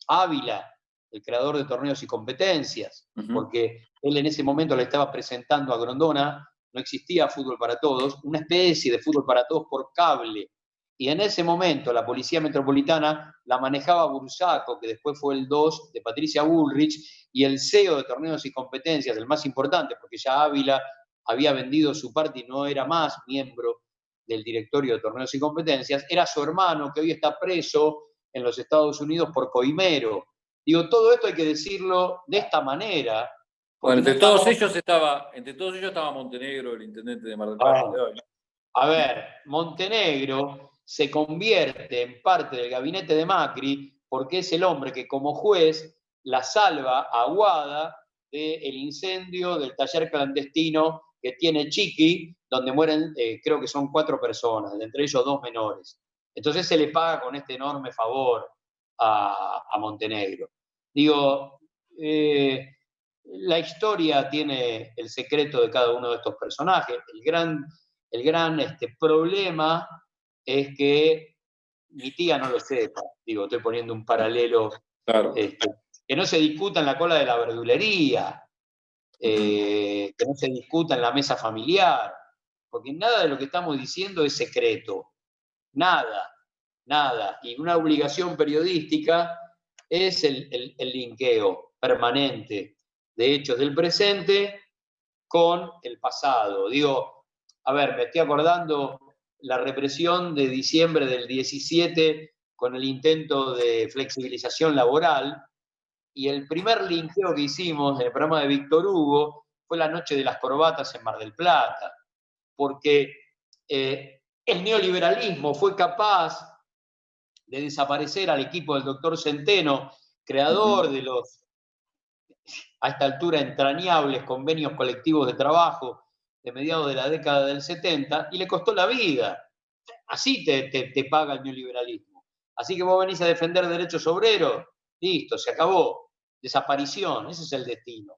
Ávila, el creador de Torneos y Competencias, porque él en ese momento le estaba presentando a Grondona, no existía Fútbol para Todos, una especie de Fútbol para Todos por cable. Y en ese momento la Policía Metropolitana la manejaba Bursaco, que después fue el 2 de Patricia Bullrich, y el CEO de Torneos y Competencias, el más importante, porque ya Ávila había vendido su parte y no era más miembro del directorio de Torneos y Competencias, era su hermano, que hoy está preso en los Estados Unidos por coimero. Digo, todo esto hay que decirlo de esta manera.
Bueno, entre todos ellos estaba Montenegro, el intendente de Mar del Plata de hoy.
A ver, Montenegro se convierte en parte del gabinete de Macri porque es el hombre que como juez la salva a Aguada del incendio del taller clandestino que tiene Chiqui, donde mueren, creo que son 4 personas, entre ellos 2 menores. Entonces se le paga con este enorme favor a Montenegro. Digo, la historia tiene el secreto de cada uno de estos personajes. El gran problema es que mi tía no lo sepa. Digo, estoy poniendo un paralelo.
Claro.
Que no se discuta en la cola de la verdulería, que no se discuta en la mesa familiar, porque nada de lo que estamos diciendo es secreto. Nada, nada. Y una obligación periodística es el linkeo permanente de hechos del presente con el pasado. Digo, a ver, me estoy acordando la represión de diciembre del 17 con el intento de flexibilización laboral, y el primer linkeo que hicimos en el programa de Víctor Hugo fue la noche de las corbatas en Mar del Plata, porque el neoliberalismo fue capaz de desaparecer al equipo del doctor Centeno, creador de los, a esta altura, entrañables convenios colectivos de trabajo de mediados de la década del 70, y le costó la vida. Así te paga el neoliberalismo. Así que vos venís a defender derechos obreros, listo, se acabó. Desaparición, ese es el destino.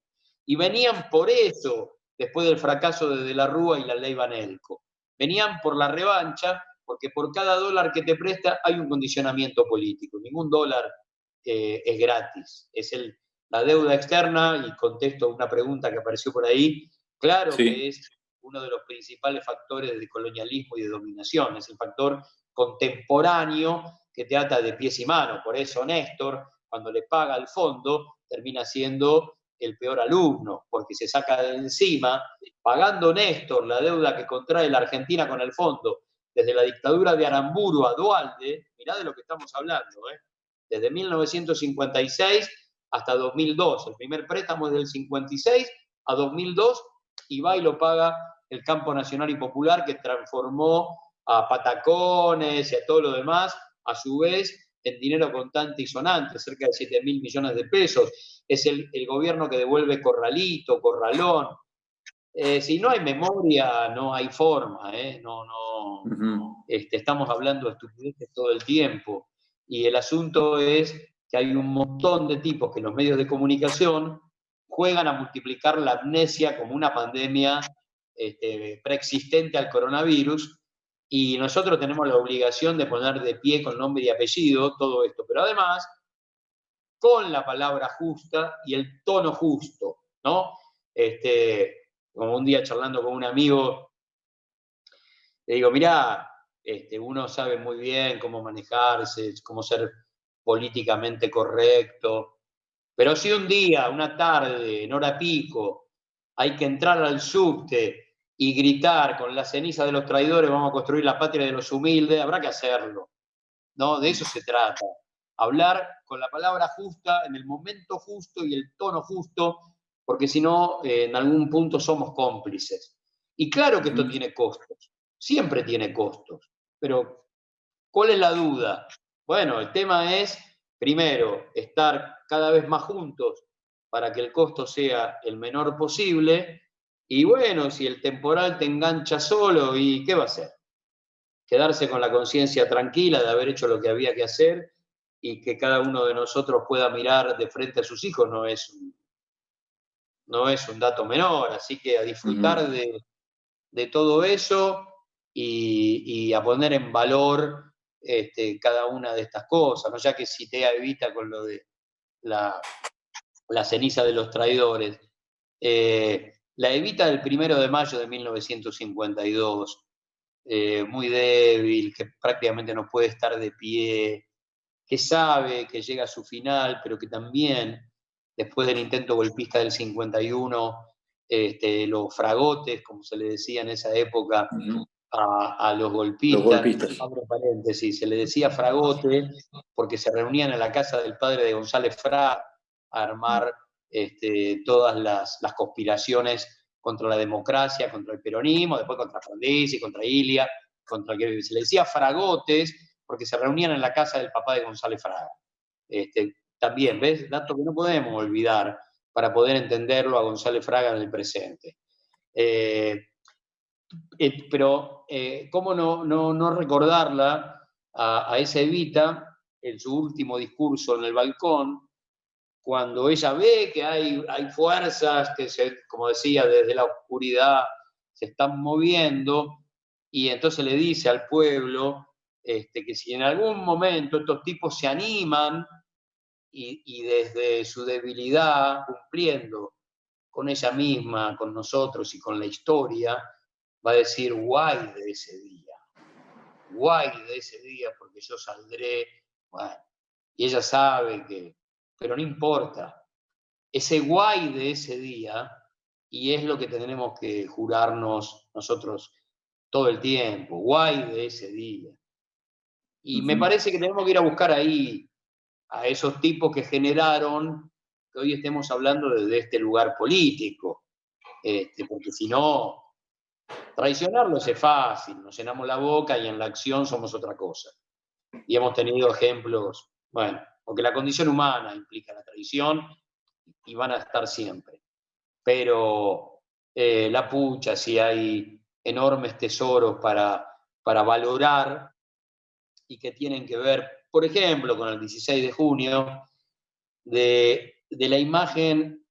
Y venían por eso, después del fracaso de la Rúa y la ley Banelco. Venían por la revancha, porque por cada dólar que te presta hay un condicionamiento político. Ningún dólar es gratis. Es la deuda externa, y contesto una pregunta que apareció por ahí, claro
Sí.
que es uno de los principales factores de colonialismo y de dominación. Es el factor contemporáneo que te ata de pies y manos. Por eso Néstor, cuando le paga al fondo, termina siendo el peor alumno, porque se saca de encima, pagando Néstor la deuda que contrae la Argentina con el fondo, desde la dictadura de Aramburu a Duhalde, mirá de lo que estamos hablando, desde 1956 hasta 2002. El primer préstamo es del 56 a 2002 y va y lo paga el Campo Nacional y Popular, que transformó a Patacones y a todo lo demás, a su vez, en dinero contante y sonante, cerca de 7.000 millones de pesos. Es el gobierno que devuelve Corralito, Corralón. Si no hay memoria, no hay forma, estamos hablando de estupideces todo el tiempo. Y el asunto es que hay un montón de tipos que los medios de comunicación juegan a multiplicar la amnesia como una pandemia preexistente al coronavirus, y nosotros tenemos la obligación de poner de pie con nombre y apellido todo esto, pero además con la palabra justa y el tono justo, ¿no? Como un día charlando con un amigo, le digo, mirá, uno sabe muy bien cómo manejarse, cómo ser políticamente correcto, pero si un día, una tarde, en hora pico, hay que entrar al subte y gritar con la ceniza de los traidores, vamos a construir la patria de los humildes, habrá que hacerlo, ¿no? De eso se trata. Hablar con la palabra justa, en el momento justo y el tono justo, porque si no, en algún punto somos cómplices. Y claro que esto tiene costos, siempre tiene costos, pero ¿cuál es la duda? Bueno, el tema es, primero, estar cada vez más juntos para que el costo sea el menor posible, y bueno, si el temporal te engancha solo, ¿y qué va a hacer? Quedarse con la conciencia tranquila de haber hecho lo que había que hacer, y que cada uno de nosotros pueda mirar de frente a sus hijos no es un dato menor, así que a disfrutar de todo eso, y a poner en valor cada una de estas cosas, ¿no? Ya que cité a Evita con lo de la ceniza de los traidores. La Evita del 1 de mayo de 1952, muy débil, que prácticamente no puede estar de pie, que sabe que llega a su final, pero que también, después del intento golpista del 51, los fragotes, como se le decía en esa época a los golpistas, abro paréntesis, se le decía fragote porque se reunían en la casa del padre de González Fra a armar todas las conspiraciones contra la democracia, contra el peronismo, después contra Frondizi, contra Ilia, contra que se le decía fragotes porque se reunían en la casa del papá de González Fraga. También, ¿ves? Dato que no podemos olvidar para poder entenderlo a González Fraga en el presente. Pero, ¿cómo no recordarla a esa Evita en su último discurso en el balcón, cuando ella ve que hay fuerzas que, como decía, desde la oscuridad se están moviendo, y entonces le dice al pueblo que si en algún momento estos tipos se animan y desde su debilidad, cumpliendo con ella misma, con nosotros y con la historia, va a decir guay de ese día, porque yo saldré, bueno, y ella sabe que, pero no importa, ese guay de ese día, y es lo que tenemos que jurarnos nosotros todo el tiempo, guay de ese día. Y me parece que tenemos que ir a buscar ahí a esos tipos que generaron que hoy estemos hablando desde este lugar político, porque si no, traicionarlos es fácil, nos llenamos la boca y en la acción somos otra cosa. Y hemos tenido ejemplos, bueno, porque la condición humana implica la traición y van a estar siempre. Pero la pucha, si hay enormes tesoros para valorar y que tienen que ver, por ejemplo, con el 16 de junio, de la imagen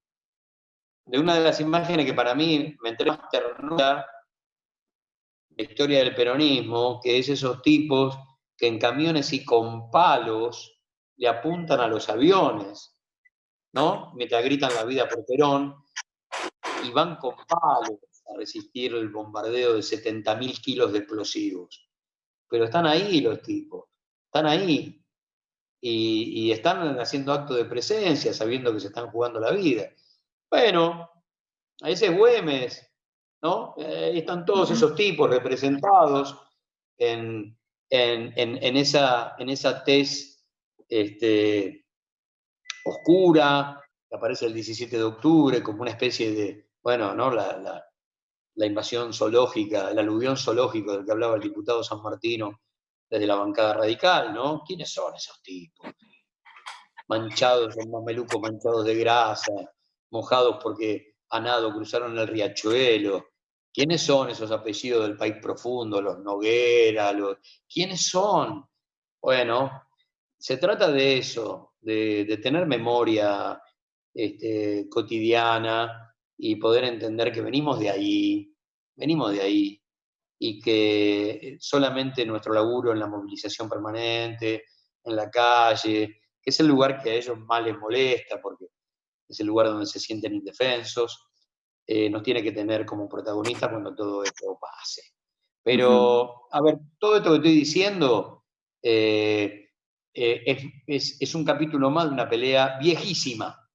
de una de las imágenes que para mí me entró más ternura la historia del peronismo, que es esos tipos que en camiones y con palos le apuntan a los aviones, ¿no? Mientras gritan la vida por Perón, y van con palos a resistir el bombardeo de 70.000 kilos de explosivos. Pero están ahí los tipos, están ahí, y están haciendo acto de presencia, sabiendo que se están jugando la vida. Bueno, a ese Güemes, ¿no? Están todos esos tipos representados en, en esa tez oscura, que aparece el 17 de octubre como una especie de, bueno, ¿no? La invasión zoológica, el aluvión zoológico del que hablaba el diputado San Martino desde la bancada radical, ¿no? ¿Quiénes son esos tipos? Manchados, son mamelucos manchados de grasa, mojados porque a nado cruzaron el riachuelo. ¿Quiénes son esos apellidos del país profundo? Los Noguera, ¿quiénes son? Bueno, se trata de eso, de tener memoria cotidiana y poder entender que venimos de ahí, y que solamente nuestro laburo en la movilización permanente, en la calle, que es el lugar que a ellos más les molesta, porque es el lugar donde se sienten indefensos, nos tiene que tener como protagonista cuando todo esto pase. Pero, a ver, todo esto que estoy diciendo es un capítulo más de una pelea viejísima,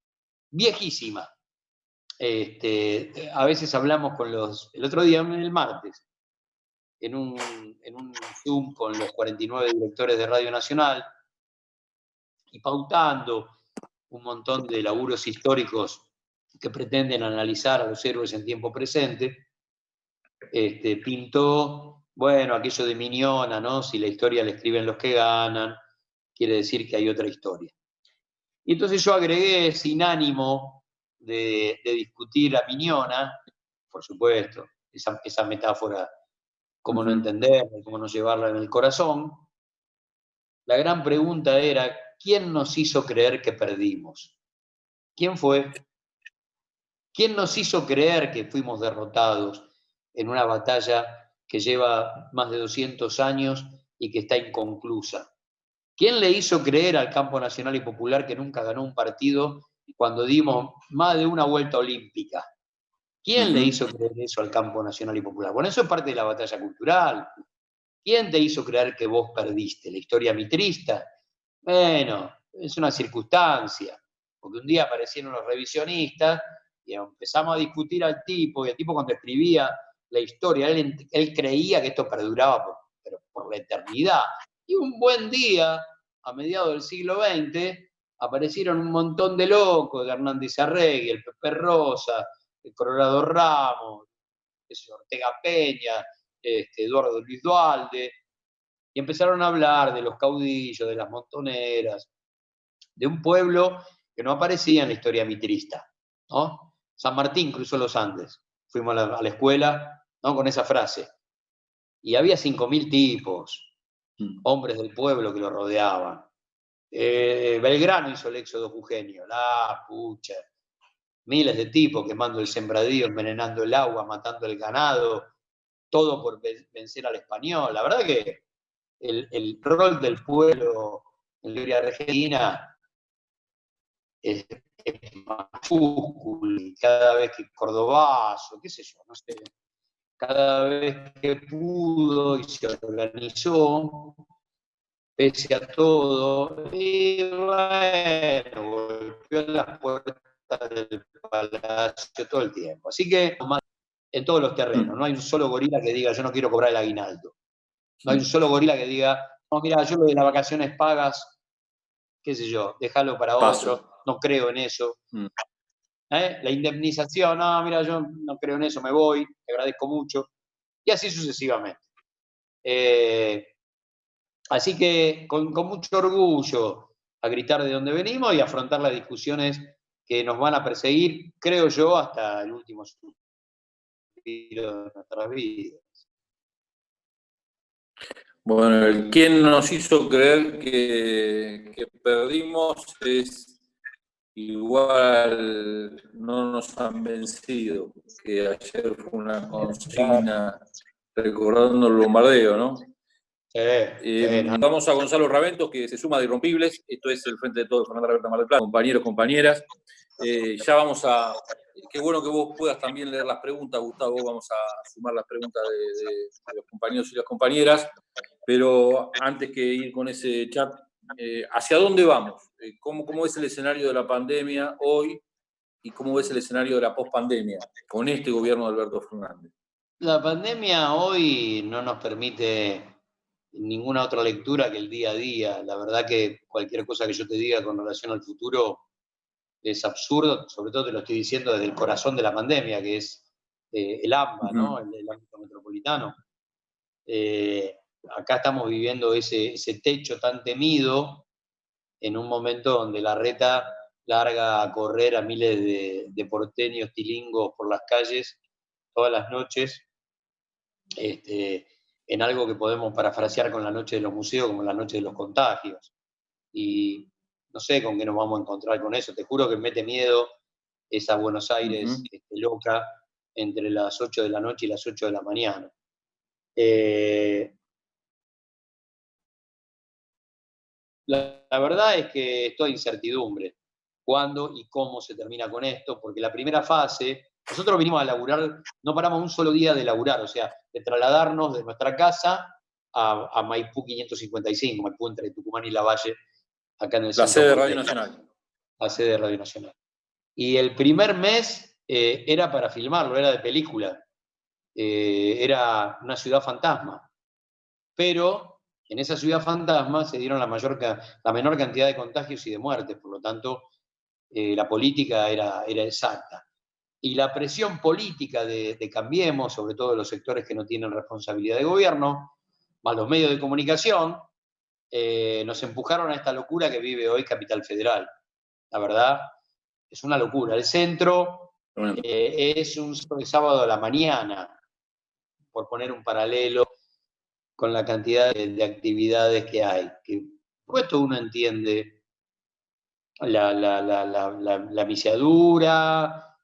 viejísima. A veces hablamos con el otro día, el martes, en un Zoom con los 49 directores de Radio Nacional y pautando un montón de laburos históricos que pretenden analizar a los héroes en tiempo presente, pintó, bueno, aquello de Miñona, ¿no? Si la historia la escriben los que ganan, quiere decir que hay otra historia. Y entonces yo agregué, sin ánimo de discutir a Miñona, por supuesto, esa metáfora, cómo no entenderla, cómo no llevarla en el corazón. La gran pregunta era, ¿quién nos hizo creer que perdimos? ¿Quién fue? ¿Quién nos hizo creer que fuimos derrotados en una batalla que lleva más de 200 años y que está inconclusa? ¿Quién le hizo creer al campo nacional y popular que nunca ganó un partido cuando dimos más de una vuelta olímpica? ¿Quién le hizo creer eso al campo nacional y popular? Bueno, eso es parte de la batalla cultural. ¿Quién te hizo creer que vos perdiste? ¿La historia mitrista? Bueno, es una circunstancia, porque un día aparecieron los revisionistas y empezamos a discutir al tipo, y el tipo cuando escribía la historia, él creía que esto perduraba por la eternidad. Y un buen día, a mediados del siglo XX, aparecieron un montón de locos, de Hernández Arregui, el Pepe Rosa, el Colorado Ramos, Ortega Peña, Eduardo Luis Dualde, y empezaron a hablar de los caudillos, de las montoneras, de un pueblo que no aparecía en la historia mitrista, ¿no? San Martín cruzó los Andes, fuimos a la escuela, ¿no? Con esa frase, y había 5.000 tipos, hombres del pueblo que lo rodeaban. Belgrano hizo el éxodo jujeño, la pucha, miles de tipos quemando el sembradío, envenenando el agua, matando el ganado, todo por vencer al español. La verdad que el rol del pueblo en la historia argentina es mayúsculo, y cada vez que Cordobazo, qué sé yo, no sé, cada vez que pudo y se organizó, pese a todo, y bueno, golpeó las puertas del palacio todo el tiempo. Así que en todos los terrenos, no hay un solo gorila que diga yo no quiero cobrar el aguinaldo. No hay un solo gorila que diga, no, mira, yo lo de las vacaciones pagas, qué sé yo, déjalo para otro, no creo en eso. La indemnización, no, mira, yo no creo en eso, me voy, te agradezco mucho. Y así sucesivamente. Así que con mucho orgullo a gritar de dónde venimos y afrontar las discusiones que nos van a perseguir, creo yo, hasta el último suspiro de nuestras vidas.
Bueno, ¿quién nos hizo creer que perdimos? Es igual no nos han vencido, que ayer fue una consigna recordando el bombardeo, ¿no? Vamos a Gonzalo Raventos, que se suma de Irrompibles. Esto es el Frente de Todos, Fernanda Alberta Mar del Plata. Compañeros, compañeras. Ya vamos a... Qué bueno que vos puedas también leer las preguntas, Gustavo. Vamos a sumar las preguntas de los compañeros y las compañeras. Pero antes que ir con ese chat, ¿hacia dónde vamos? ¿Cómo es el escenario de la pandemia hoy y cómo ves el escenario de la pospandemia con este gobierno de Alberto Fernández?
La pandemia hoy no nos permite ninguna otra lectura que el día a día. La verdad que cualquier cosa que yo te diga con relación al futuro es absurdo, sobre todo te lo estoy diciendo desde el corazón de la pandemia, que es el AMBA, ¿no? El ámbito metropolitano. Acá estamos viviendo ese techo tan temido en un momento donde la reta larga a correr a miles de porteños tilingos por las calles todas las noches, en algo que podemos parafrasear con la noche de los museos como la noche de los contagios. Y no sé con qué nos vamos a encontrar con eso. Te juro que mete miedo esa Buenos Aires loca entre las 8 de la noche y las 8 de la mañana. La verdad es que estoy en incertidumbre cuándo y cómo se termina con esto, porque la primera fase, nosotros vinimos a laburar, no paramos un solo día de laburar, o sea, de trasladarnos de nuestra casa a Maipú 555, Maipú entre Tucumán y Lavalle, acá en el centro.
La sede de Radio Nacional.
La sede de Radio Nacional. Y el primer mes era para filmarlo, era de película, era una ciudad fantasma, pero en esa ciudad fantasma se dieron la menor cantidad de contagios y de muertes, por lo tanto, la política era exacta. Y la presión política de Cambiemos, sobre todo de los sectores que no tienen responsabilidad de gobierno, más los medios de comunicación, nos empujaron a esta locura que vive hoy Capital Federal. La verdad, es una locura. El centro es un sábado a la mañana, por poner un paralelo con la cantidad de actividades que hay. Que, por supuesto, uno entiende la viciadura,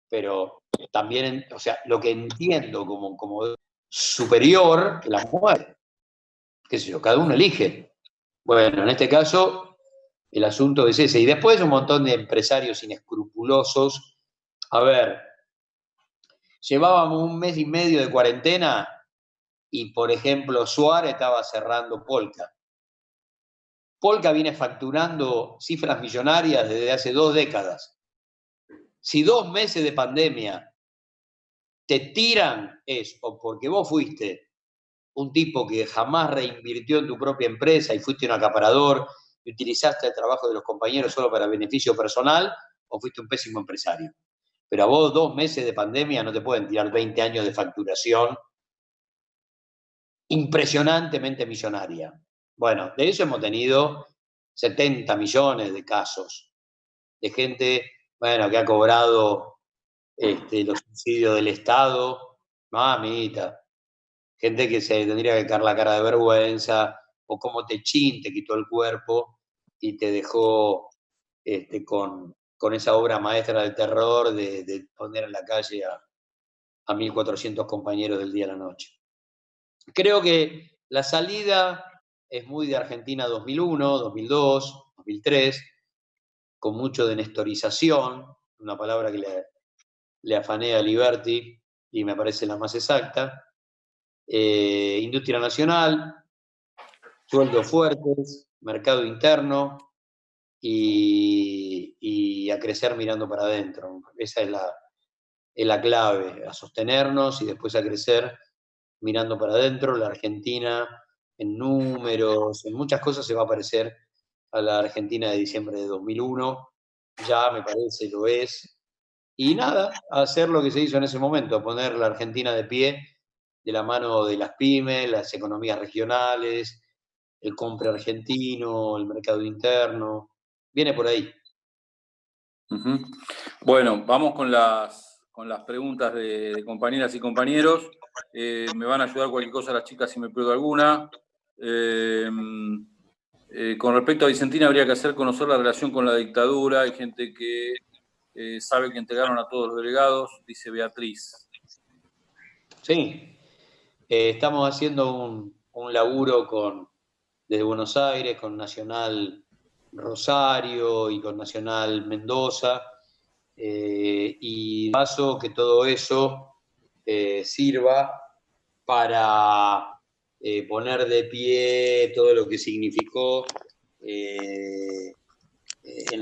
pero también, o sea, lo que entiendo como superior, la muerte. Qué sé yo, cada uno elige. Bueno, en este caso, el asunto es ese. Y después un montón de empresarios inescrupulosos. A ver, llevábamos un mes y medio de cuarentena y, por ejemplo, Suárez estaba cerrando Polka. Polka viene facturando cifras millonarias desde hace 2 décadas. Si 2 meses de pandemia te tiran, es o porque vos fuiste un tipo que jamás reinvirtió en tu propia empresa y fuiste un acaparador y utilizaste el trabajo de los compañeros solo para beneficio personal, o fuiste un pésimo empresario. Pero a vos 2 meses de pandemia no te pueden tirar 20 años de facturación impresionantemente millonaria. Bueno, de eso hemos tenido 70 millones de casos de gente, bueno, que ha cobrado los subsidios del Estado, mamita, gente que se tendría que caer la cara de vergüenza, o como Techín te quitó el cuerpo y te dejó con esa obra maestra del terror de poner en la calle a 1.400 compañeros del día a la noche. Creo que la salida es muy de Argentina 2001, 2002, 2003, con mucho de nestorización, una palabra que le afané a Liberty y me parece la más exacta. Industria nacional, sueldos fuertes, mercado interno y a crecer mirando para adentro. Esa es la clave, a sostenernos y después a crecer mirando para adentro. La Argentina en números, en muchas cosas se va a parecer a la Argentina de diciembre de 2001, ya me parece lo es. Y nada, hacer lo que se hizo en ese momento, poner la Argentina de pie de la mano de las pymes, las economías regionales, el compre argentino, el mercado interno, viene por ahí.
Bueno, vamos con las preguntas de compañeras y compañeros. Me van a ayudar cualquier cosa las chicas si me pierdo alguna. Con respecto a Vicentín, habría que hacer conocer la relación con la dictadura. Hay gente que sabe que entregaron a todos los delegados, dice Beatriz.
Sí, estamos haciendo un laburo desde Buenos Aires, con Nacional Rosario y con Nacional Mendoza, y paso que todo eso sirva para poner de pie todo lo que significó en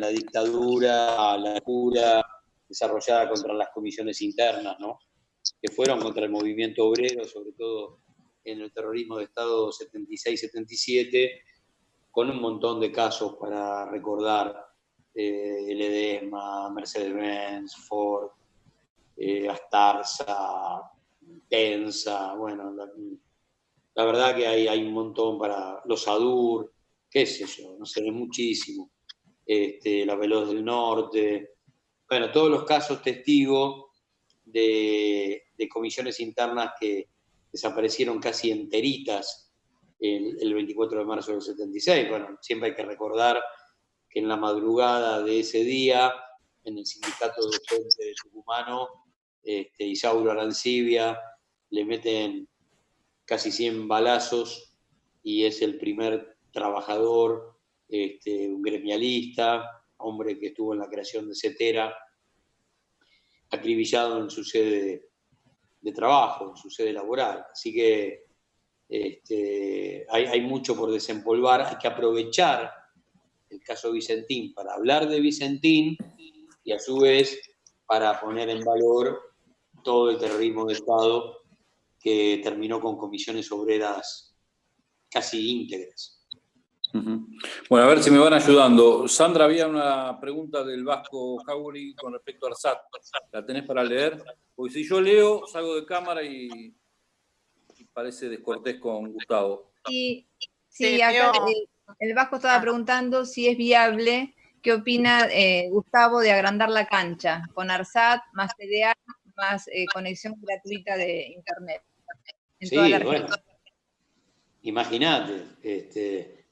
la dictadura, la cura desarrollada contra las comisiones internas, ¿no? Que fueron contra el movimiento obrero, sobre todo en el terrorismo de Estado 76-77, con un montón de casos para recordar, el Edesma, Mercedes-Benz, Ford, Astarza, Tensa, bueno, la verdad que hay un montón para los Adur, qué sé yo, no sé, muchísimo. La Veloz del Norte, bueno, todos los casos testigos de comisiones internas que desaparecieron casi enteritas el 24 de marzo del 76. Bueno, siempre hay que recordar que en la madrugada de ese día, en el sindicato docente de Tucumano, Isauro Arancibia le meten casi 100 balazos y es el primer trabajador, un gremialista, hombre que estuvo en la creación de CETERA, acribillado en su sede de trabajo, en su sede laboral. Así que hay mucho por desempolvar, hay que aprovechar el caso Vicentín para hablar de Vicentín y a su vez para poner en valor todo el terrorismo de Estado que terminó con comisiones obreras casi íntegras.
Bueno, a ver si me van ayudando. Sandra, había una pregunta del Vasco Jauregui con respecto a Arsat. ¿La tenés para leer? Porque si yo leo, salgo de cámara y parece descortés con Gustavo.
Sí, acá el Vasco estaba preguntando si es viable, qué opina Gustavo de agrandar la cancha con ARSAT, más TDA, más conexión gratuita de internet. En toda la Argentina.
Bueno, imagínate,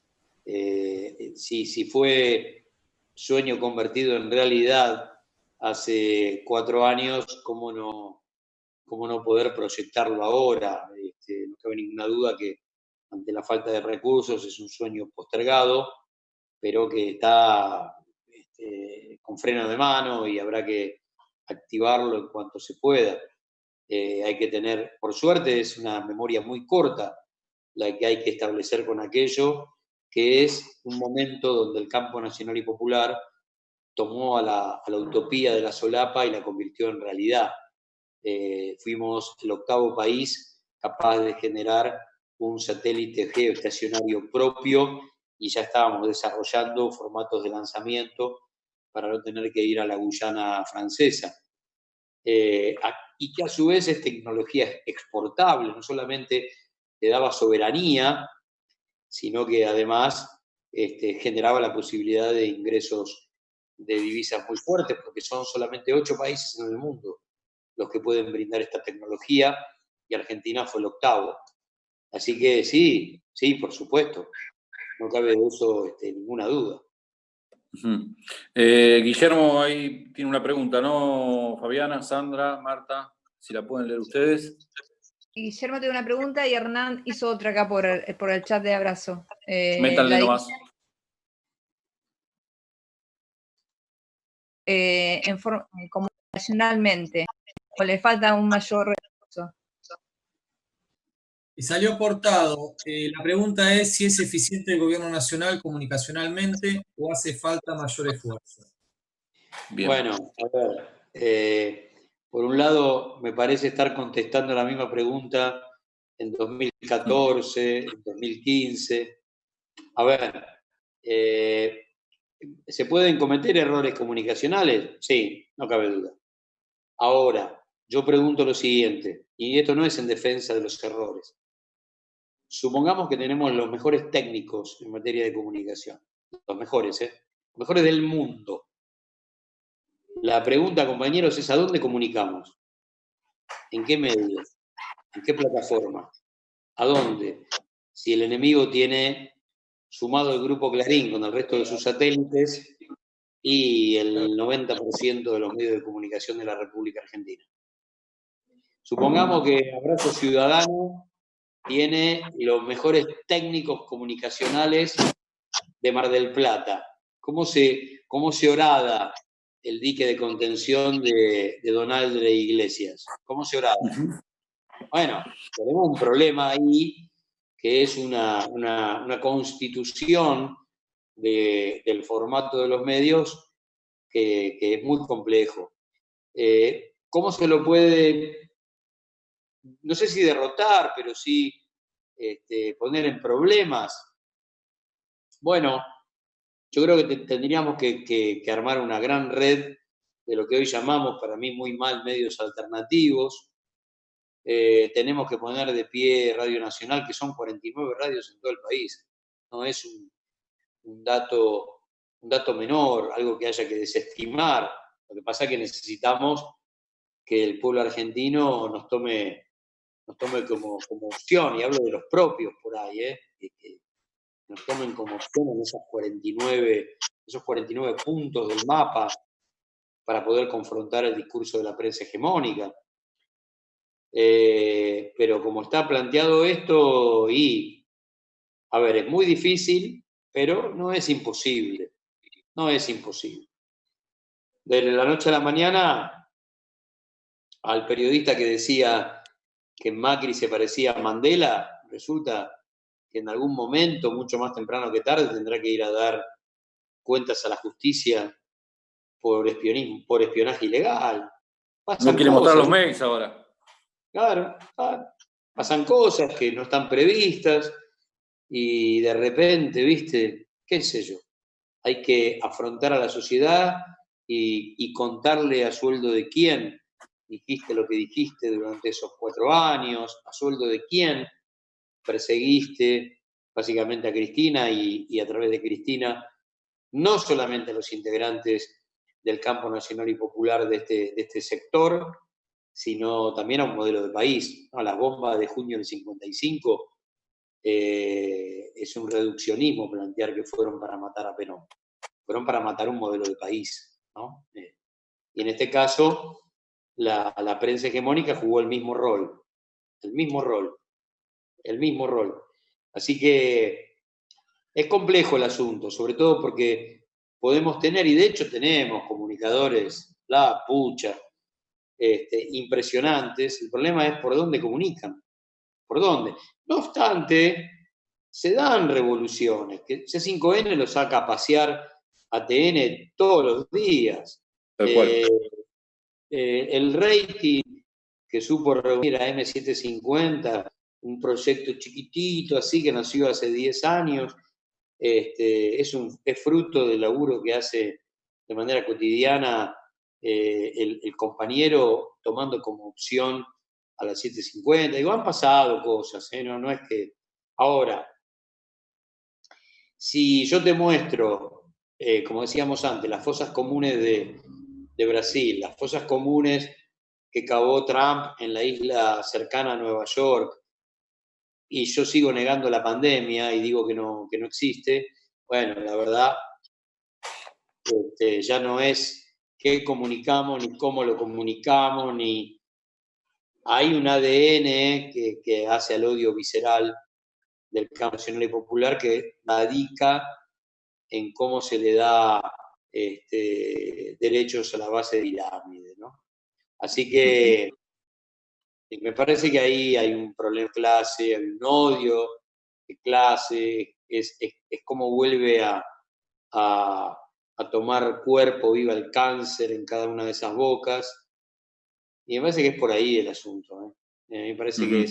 si fue sueño convertido en realidad hace 4 años, ¿cómo no poder proyectarlo ahora? No cabe ninguna duda que ante la falta de recursos es un sueño postergado, pero que está con freno de mano y habrá que activarlo en cuanto se pueda. Hay que tener, por suerte, es una memoria muy corta la que hay que establecer con aquello, que es un momento donde el campo nacional y popular tomó a la utopía de la solapa y la convirtió en realidad. Fuimos el 8º país capaz de generar un satélite geoestacionario propio y ya estábamos desarrollando formatos de lanzamiento para no tener que ir a la Guyana francesa. Y que a su vez es tecnología exportable, no solamente te daba soberanía, sino que además generaba la posibilidad de ingresos de divisas muy fuertes, porque son solamente 8 países en el mundo los que pueden brindar esta tecnología, y Argentina fue el 8º. Así que sí, por supuesto, no cabe de eso ninguna duda.
Guillermo ahí tiene una pregunta, ¿no? Fabiana, Sandra, Marta, si la pueden leer ustedes.
Guillermo tiene una pregunta y Hernán hizo otra acá por el chat de abrazo.
Métanle nomás.
Comunicacionalmente, o le falta un mayor recurso.
Y salió cortado. La pregunta es si es eficiente el gobierno nacional comunicacionalmente o hace falta mayor esfuerzo.
Bien. Bueno, a ver, por un lado me parece estar contestando la misma pregunta en 2014, en 2015. A ver, ¿se pueden cometer errores comunicacionales? Sí, no cabe duda. Ahora, yo pregunto lo siguiente, y esto no es en defensa de los errores. Supongamos que tenemos los mejores técnicos en materia de comunicación, los mejores del mundo. La pregunta, compañeros, es ¿a dónde comunicamos? ¿En qué medios? ¿En qué plataforma? ¿A dónde? Si el enemigo tiene sumado el Grupo Clarín con el resto de sus satélites, y el 90% de los medios de comunicación de la República Argentina. Supongamos que Abrazo Ciudadano tiene los mejores técnicos comunicacionales de Mar del Plata. ¿Cómo se horada el dique de contención de Donald de Iglesias? ¿Cómo se horada? Bueno, tenemos un problema ahí, que es una constitución del formato de los medios que es muy complejo. ¿Cómo se lo puede, no sé si derrotar, pero sí poner en problemas? Bueno, yo creo que tendríamos que armar una gran red de lo que hoy llamamos, para mí muy mal, medios alternativos. Tenemos que poner de pie Radio Nacional, que son 49 radios en todo el país. No es un dato menor, algo que haya que desestimar. Lo que pasa es que necesitamos que el pueblo argentino nos tome como opción, y hablo de los propios por ahí, que nos tomen como opción en esos 49 puntos del mapa para poder confrontar el discurso de la prensa hegemónica. Pero como está planteado esto, a ver, es muy difícil, pero no es imposible. No es imposible. De la noche a la mañana, al periodista que decía que Macri se parecía a Mandela, resulta que en algún momento, mucho más temprano que tarde, tendrá que ir a dar cuentas a la justicia por espionaje ilegal.
No quiere mostrar los mails ahora.
Claro. Pasan cosas que no están previstas y de repente, ¿viste? ¿Qué sé yo? Hay que afrontar a la sociedad y contarle a sueldo de quién dijiste lo que dijiste durante esos 4 años, a sueldo de quién perseguiste básicamente a Cristina y a través de Cristina, no solamente a los integrantes del campo nacional y popular de este sector, sino también a un modelo de país. ¿No? Las bombas de junio del 55 es un reduccionismo plantear que fueron para matar a Perón. Fueron para matar un modelo de país. ¿No? Y en este caso, la prensa hegemónica jugó el mismo rol. Así que es complejo el asunto, sobre todo porque podemos tener, y de hecho tenemos comunicadores, la pucha, impresionantes. El problema es por dónde comunican. ¿Por dónde? No obstante, se dan revoluciones. Que C5N lo saca a pasear a TN todos los días. El rating que supo reunir a M750, un proyecto chiquitito así que nació hace 10 años, es fruto del laburo que hace de manera cotidiana el compañero, tomando como opción a las 750. Digo, han pasado cosas, no es que... Ahora, si yo te muestro, como decíamos antes, las fosas comunes de Brasil, las fosas comunes que cavó Trump en la isla cercana a Nueva York, y yo sigo negando la pandemia y digo que no existe, bueno, la verdad, ya no es qué comunicamos, ni cómo lo comunicamos, ni... Hay un ADN que hace al odio visceral del campo nacional y popular que radica en cómo se le da derechos a la base de pirámide, ¿no? Así que me parece que ahí hay un problema de clase, hay un odio de clase, es como vuelve a tomar cuerpo viva el cáncer en cada una de esas bocas, y me parece que es por ahí el asunto. Me parece que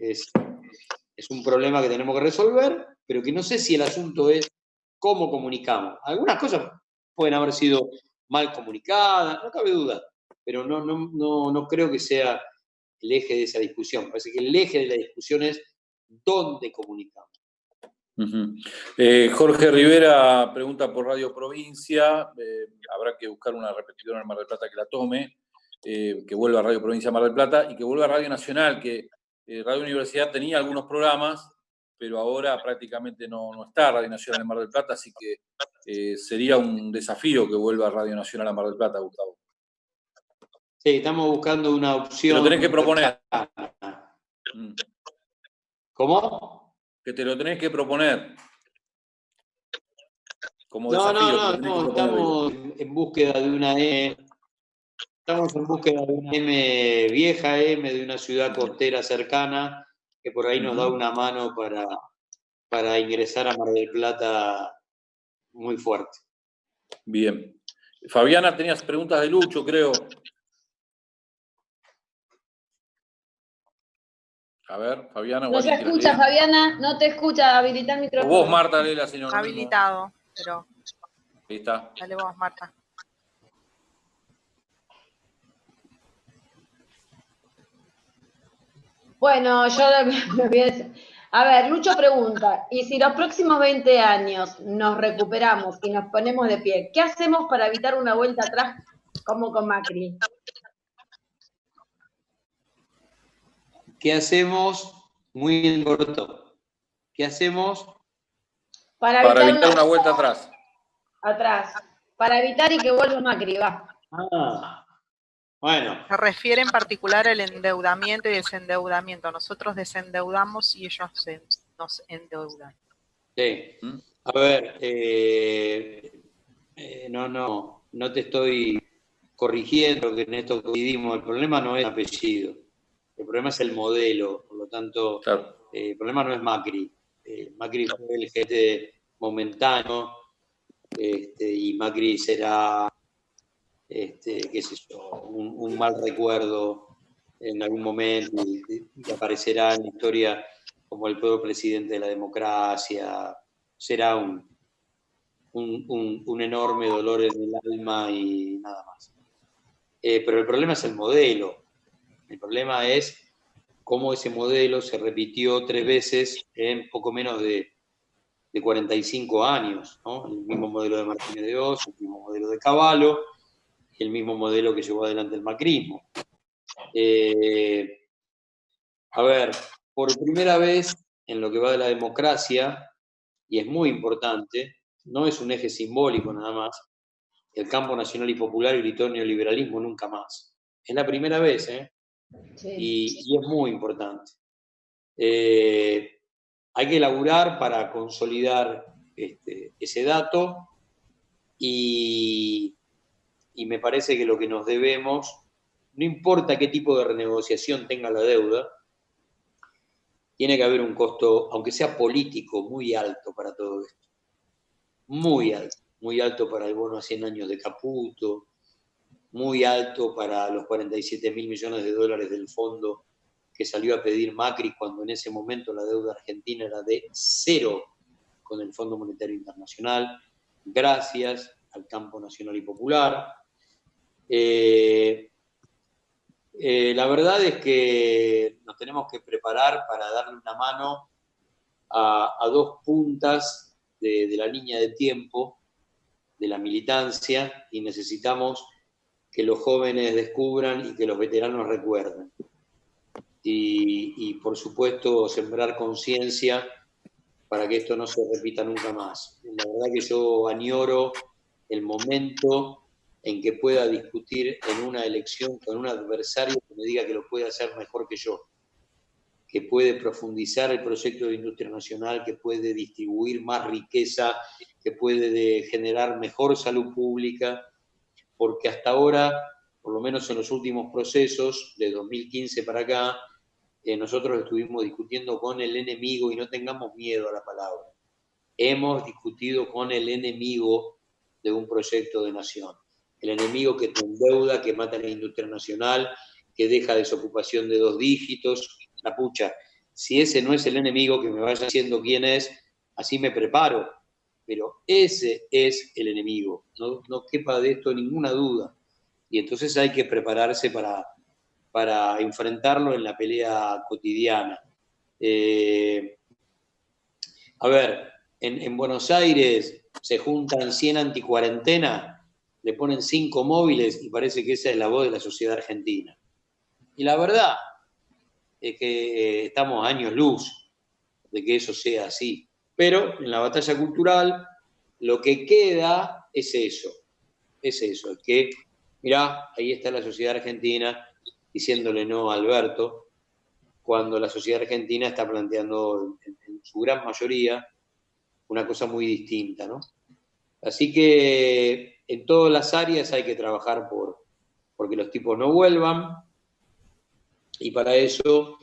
es un problema que tenemos que resolver, pero que no sé si el asunto es cómo comunicamos. Algunas cosas pueden haber sido mal comunicadas, no cabe duda, pero no creo que sea el eje de esa discusión. Me parece que el eje de la discusión es dónde comunicamos.
Jorge Rivera pregunta por Radio Provincia. Habrá que buscar una repetidora en Mar del Plata que la tome, que vuelva a Radio Provincia Mar del Plata y que vuelva a Radio Nacional, que Radio Universidad tenía algunos programas, pero ahora prácticamente no está Radio Nacional en Mar del Plata, así que sería un desafío que vuelva Radio Nacional a Mar del Plata, Gustavo.
Sí, estamos buscando una opción.
Te lo tenés que proponer.
¿Cómo?
Que te lo tenés que proponer. Como
No,
desafío.
estamos en búsqueda de una M. Estamos en búsqueda de una M, vieja M, de una ciudad costera cercana, que por ahí nos da una mano para ingresar a Mar del Plata muy fuerte.
Bien. Fabiana, tenías preguntas de Lucho, creo. A ver, Fabiana.
No se escucha, Fabiana, no te escucha. Habilitar el micrófono.
O vos, Marta, léela, señor.
Habilitado, pero...
Ahí está.
Dale vos, Marta.
Bueno, yo me voy a decir. A ver, Lucho pregunta, ¿y si los próximos 20 años nos recuperamos y nos ponemos de pie, qué hacemos para evitar una vuelta atrás como con Macri?
¿Qué hacemos? Muy corto. ¿Qué hacemos?
Para
evitar una vuelta atrás.
Atrás. Para evitar y que vuelva Macri, va.
Bueno.
Se refiere en particular al endeudamiento y desendeudamiento. Nosotros desendeudamos y ellos nos endeudan.
Sí. A ver, no te estoy corrigiendo, que en esto coincidimos. El problema no es el apellido. El problema es el modelo. Por lo tanto,
claro,
el problema no es Macri. Macri fue el jefe momentáneo y Macri será... qué sé yo, un mal recuerdo en algún momento y aparecerá en la historia como el peor presidente de la democracia, será un enorme dolor en el alma y nada más. Pero el problema es el modelo, el problema es cómo ese modelo se repitió 3 veces en poco menos de 45 años, ¿no? El mismo modelo de Martínez de Oz, el mismo modelo de Cavallo, el mismo modelo que llevó adelante el macrismo. A ver, por primera vez en lo que va de la democracia, y es muy importante, no es un eje simbólico nada más, el campo nacional y popular gritó neoliberalismo nunca más. Es la primera vez,
Sí.
Y es muy importante. Hay que elaborar para consolidar ese dato y me parece que lo que nos debemos, no importa qué tipo de renegociación tenga la deuda, tiene que haber un costo, aunque sea político, muy alto para todo esto. Muy alto para el bono a 100 años de Caputo, muy alto para los 47.000 millones de dólares del fondo que salió a pedir Macri cuando en ese momento la deuda argentina era de 0 con el Fondo Monetario Internacional, gracias al campo nacional y popular. La verdad es que nos tenemos que preparar para darle una mano a 2 puntas de la línea de tiempo de la militancia y necesitamos que los jóvenes descubran y que los veteranos recuerden. Y por supuesto sembrar conciencia para que esto no se repita nunca más. La verdad que yo añoro el momento en que pueda discutir en una elección con un adversario que me diga que lo puede hacer mejor que yo, que puede profundizar el proyecto de industria nacional, que puede distribuir más riqueza, que puede generar mejor salud pública, porque hasta ahora, por lo menos en los últimos procesos, de 2015 para acá, nosotros estuvimos discutiendo con el enemigo, y no tengamos miedo a la palabra. Hemos discutido con el enemigo de un proyecto de nación. El enemigo que te endeuda, que mata a la industria nacional, que deja desocupación de 2 dígitos. La pucha, si ese no es el enemigo, que me vaya diciendo quién es, así me preparo. Pero ese es el enemigo, no quepa de esto ninguna duda. Y entonces hay que prepararse para enfrentarlo en la pelea cotidiana. A ver, en Buenos Aires se juntan 100 anticuarentena, le ponen 5 móviles y parece que esa es la voz de la sociedad argentina. Y la verdad es que estamos a años luz. de que eso sea así. Pero en la batalla cultural lo que queda es eso, es que, mirá, ahí está la sociedad argentina diciéndole no a Alberto, cuando la sociedad argentina está planteando en su gran mayoría una cosa muy distinta, ¿no? Así que en todas las áreas hay que trabajar porque los tipos no vuelvan, y para eso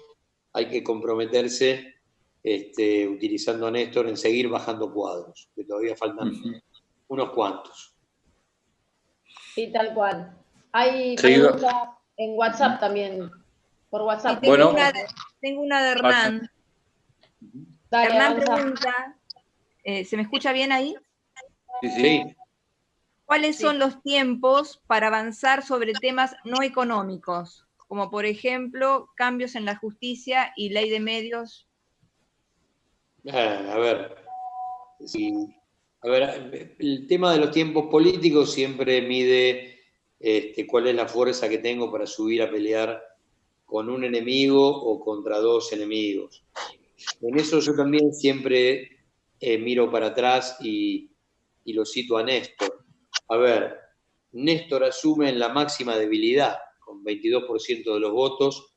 hay que comprometerse utilizando a Néstor en seguir bajando cuadros, que todavía faltan unos cuantos.
Sí, tal cual. Hay preguntas en WhatsApp también, por WhatsApp.
Sí, tengo una de Hernán.
Dale,
Hernán
avanza.
pregunta, ¿se me escucha bien ahí?
Sí.
¿Cuáles son los tiempos para avanzar sobre temas no económicos? Como por ejemplo, cambios en la justicia y ley de medios.
A ver, el tema de los tiempos políticos siempre mide cuál es la fuerza que tengo para subir a pelear con un enemigo o contra dos enemigos. En eso yo también siempre miro para atrás y lo cito a Néstor. A ver, Néstor asume en la máxima debilidad, con 22% de los votos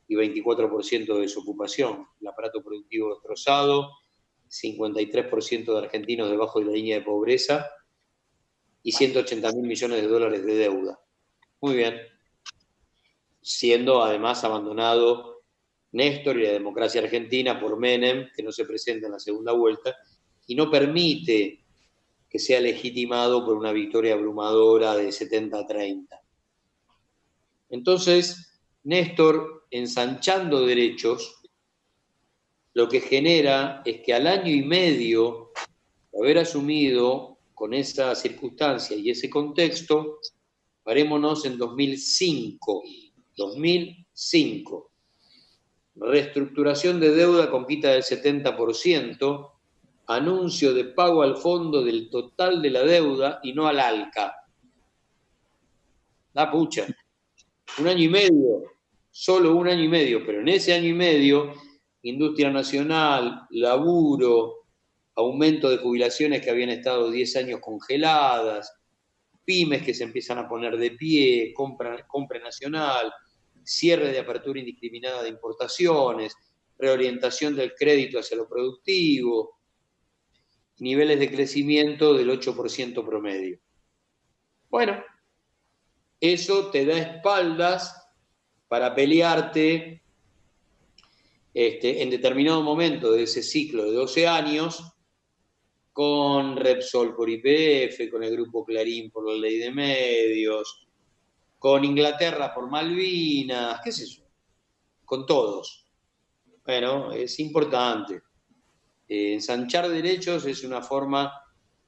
y 24% de desocupación, el aparato productivo destrozado, 53% de argentinos debajo de la línea de pobreza y 180.000 millones de dólares de deuda. Muy bien. Siendo además abandonado Néstor y la democracia argentina por Menem, que no se presenta en la segunda vuelta, y no permite que sea legitimado por una victoria abrumadora de 70-30. Entonces, Néstor, ensanchando derechos, lo que genera es que al año y medio de haber asumido con esa circunstancia y ese contexto, parémonos en 2005. 2005. Reestructuración de deuda con quita del 70%, anuncio de pago al fondo del total de la deuda y no al ALCA. La pucha. Un año y medio, solo un año y medio, pero en ese año y medio, industria nacional, laburo, aumento de jubilaciones que habían estado 10 años congeladas, pymes que se empiezan a poner de pie, compra nacional, cierre de apertura indiscriminada de importaciones, reorientación del crédito hacia lo productivo, niveles de crecimiento del 8% promedio. Bueno, eso te da espaldas para pelearte en determinado momento de ese ciclo de 12 años con Repsol por YPF, con el Grupo Clarín por la ley de medios, con Inglaterra por Malvinas, qué sé yo, con todos. Bueno, es importante. Ensanchar derechos es una forma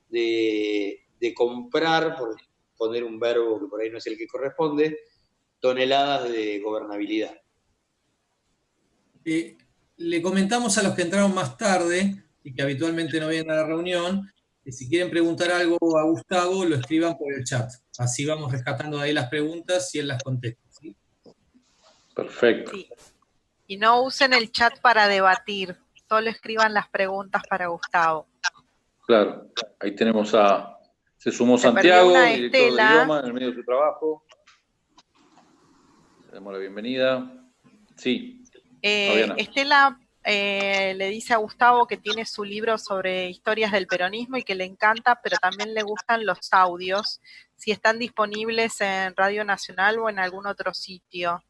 de comprar, por poner un verbo que por ahí no es el que corresponde, toneladas de gobernabilidad.
Le comentamos a los que entraron más tarde y que habitualmente no vienen a la reunión, que si quieren preguntar algo a Gustavo, lo escriban por el chat. Así vamos rescatando de ahí las preguntas y él las contesta. ¿Sí?
Perfecto.
Sí. Y no usen el chat para debatir, solo escriban las preguntas para Gustavo.
Claro, ahí tenemos se sumó Santiago, director de idioma, en el medio de su trabajo. Le damos la bienvenida. Sí.
Estela le dice a Gustavo que tiene su libro sobre historias del peronismo y que le encanta, pero también le gustan los audios, si están disponibles en Radio Nacional o en algún otro sitio.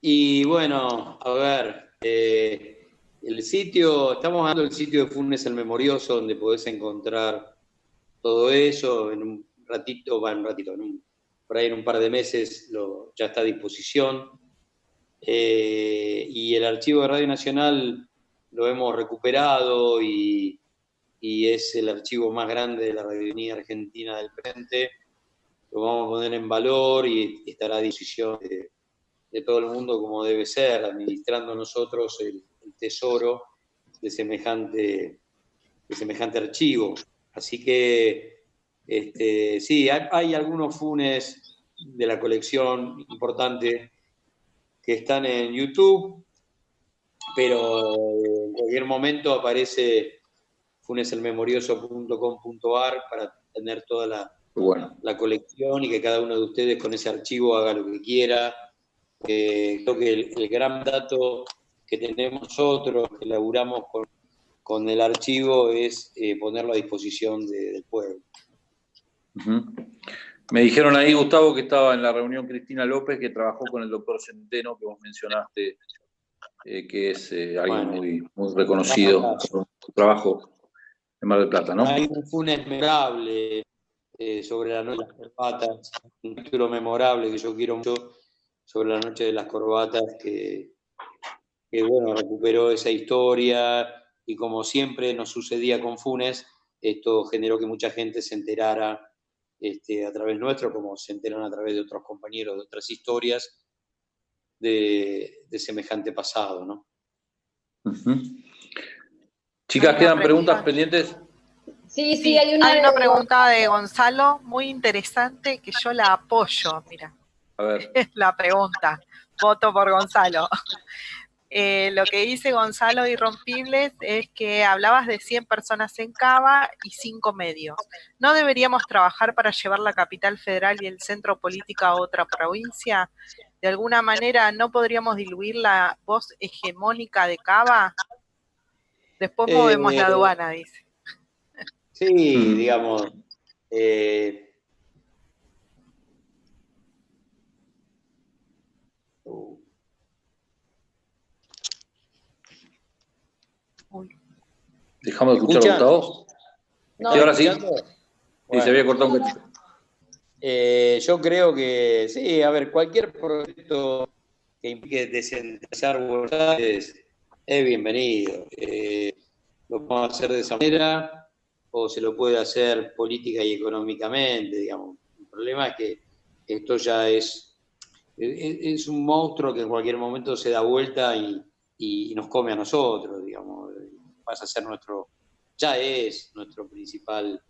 Y bueno, a ver, el sitio, estamos hablando del sitio de Funes el Memorioso, donde podés encontrar todo eso en un ratito, por ahí en un par de meses ya está a disposición. Y el archivo de Radio Nacional lo hemos recuperado y es el archivo más grande de la radiofonía argentina del frente. Lo vamos a poner en valor y estará a disposición de todo el mundo como debe ser, administrando nosotros el tesoro de semejante archivo. Así que sí, hay algunos Funes de la colección importante que están en YouTube. pero en cualquier momento aparece funeselmemorioso.com.ar para tener toda la colección y que cada uno de ustedes con ese archivo haga lo que quiera. Creo que el gran dato que tenemos nosotros, que laburamos con el archivo, es ponerlo a disposición del pueblo.
Me dijeron ahí, Gustavo, que estaba en la reunión Cristina López, que trabajó con el doctor Centeno, que vos mencionaste, que es alguien muy reconocido por su trabajo en Mar del Plata, ¿no?
Hay un Funes memorable sobre la noche de las corbatas, un título memorable que yo quiero mucho, sobre la noche de las corbatas, que bueno, recuperó esa historia, y como siempre nos sucedía con Funes, esto generó que mucha gente se enterara a través nuestro, como se enteran a través de otros compañeros de otras historias de semejante pasado, ¿no?
Chicas, ¿quedan preguntas pendientes?
Sí, hay
una pregunta de Gonzalo muy interesante que yo la apoyo, mira.
A ver.
La pregunta, voto por Gonzalo. Lo que dice Gonzalo Irrompibles es que hablabas de 100 personas en Cava y 5 medios. ¿No deberíamos trabajar para llevar la capital federal y el centro político a otra provincia? ¿De alguna manera no podríamos diluir la voz hegemónica de Cava? Después movemos la aduana, dice.
Sí, digamos.
Dejamos de escuchar a Gustavo.
No,
¿Y ahora sí?
Bueno,
sí, se había cortado un cachito.
Yo creo que sí, a ver, cualquier proyecto que implique descentralizar Buenos Aires es bienvenido. Lo podemos hacer de esa manera o se lo puede hacer política y económicamente, digamos. El problema es que esto ya es un monstruo que en cualquier momento se da vuelta y nos come a nosotros, digamos. Pasa a ser ya es nuestro principal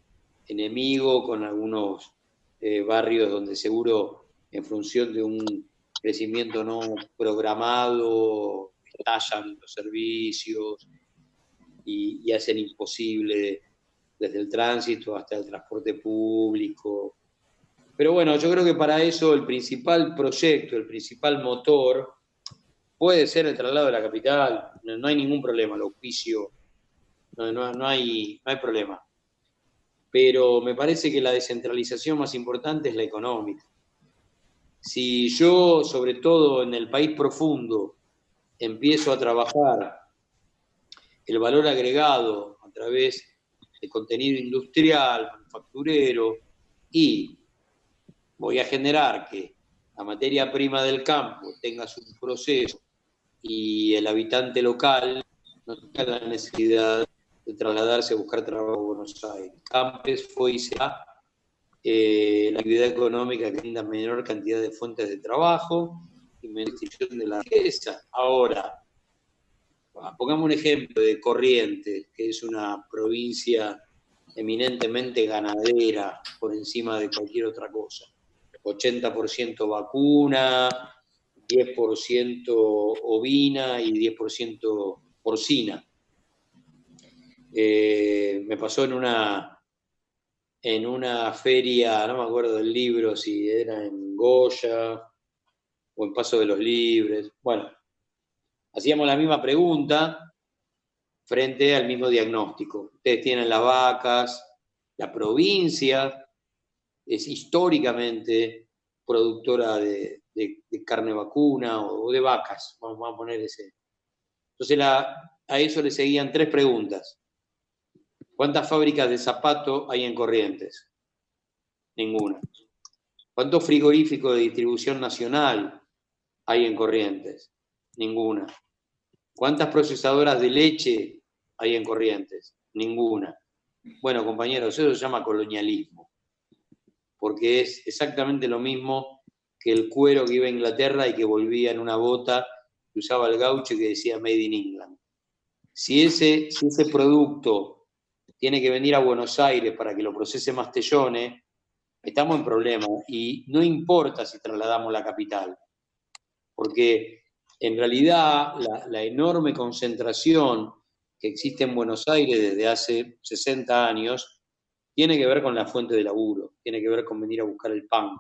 enemigo, con algunos barrios donde seguro, en función de un crecimiento no programado, estallan los servicios y hacen imposible desde el tránsito hasta el transporte público. Pero bueno, yo creo que para eso el principal proyecto, el principal motor, puede ser el traslado de la capital. No hay ningún problema, el auspicio, no hay problema. Pero me parece que la descentralización más importante es la económica. Si yo, sobre todo en el país profundo, empiezo a trabajar el valor agregado a través de contenido industrial, manufacturero, y voy a generar que la materia prima del campo tenga su proceso y el habitante local no tenga la necesidad de trasladarse a buscar trabajo a Buenos Aires. Campes fue y será la actividad económica que brinda menor cantidad de fuentes de trabajo y menor distribución de la riqueza. Ahora, pongamos un ejemplo de Corrientes, que es una provincia eminentemente ganadera por encima de cualquier otra cosa. 80% vacuna, 10% ovina y 10% porcina. Me pasó en una feria, no me acuerdo del libro, si era en Goya o en Paso de los Libres. Bueno, hacíamos la misma pregunta frente al mismo diagnóstico. Ustedes tienen las vacas, la provincia es históricamente productora de carne vacuna o de vacas, vamos a poner ese. Entonces a eso le seguían 3 preguntas. ¿Cuántas fábricas de zapatos hay en Corrientes? Ninguna. ¿Cuántos frigoríficos de distribución nacional hay en Corrientes? Ninguna. ¿Cuántas procesadoras de leche hay en Corrientes? Ninguna. Bueno, compañeros, eso se llama colonialismo, porque es exactamente lo mismo que el cuero que iba a Inglaterra y que volvía en una bota que usaba el gaucho y que decía Made in England. Si ese producto tiene que venir a Buenos Aires para que lo procese Mastellone, estamos en problemas. Y no importa si trasladamos la capital, porque en realidad la enorme concentración que existe en Buenos Aires desde hace 60 años tiene que ver con la fuente de laburo, tiene que ver con venir a buscar el pan.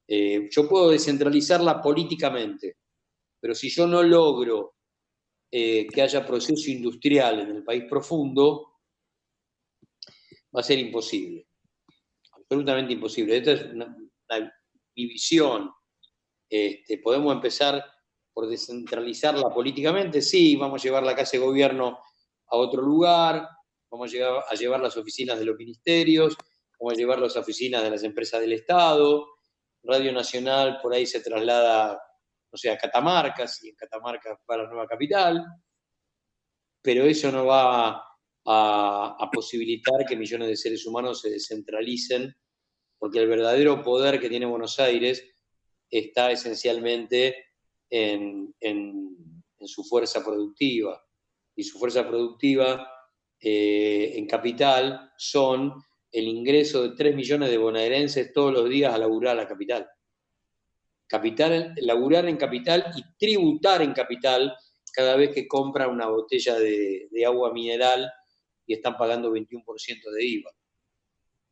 Yo puedo descentralizarla políticamente, pero si yo no logro que haya proceso industrial en el país profundo, va a ser imposible, absolutamente imposible. Esta es mi visión. Podemos empezar por descentralizarla políticamente, sí, vamos a llevar la casa de gobierno a otro lugar, vamos a llevar las oficinas de los ministerios, vamos a llevar las oficinas de las empresas del Estado, Radio Nacional por ahí se traslada, no sé, a Catamarca, si en Catamarca va a la nueva capital, pero eso no va a posibilitar que millones de seres humanos se descentralicen, porque el verdadero poder que tiene Buenos Aires está esencialmente en su fuerza productiva. Y su fuerza productiva en capital son el ingreso de 3 millones de bonaerenses todos los días a laburar a la capital. Laburar en capital y tributar en capital cada vez que compran una botella de agua mineral y están pagando 21% de IVA.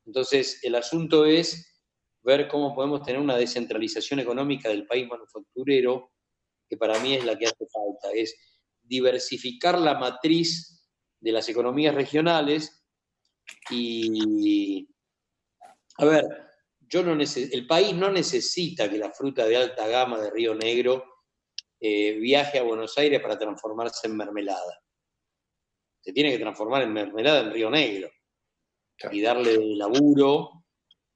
Entonces, el asunto es ver cómo podemos tener una descentralización económica del país manufacturero, que para mí es la que hace falta, es diversificar la matriz de las economías regionales y, a ver, el país no necesita que la fruta de alta gama de Río Negro viaje a Buenos Aires para transformarse en mermelada. Se tiene que transformar en mermelada en Río Negro y darle laburo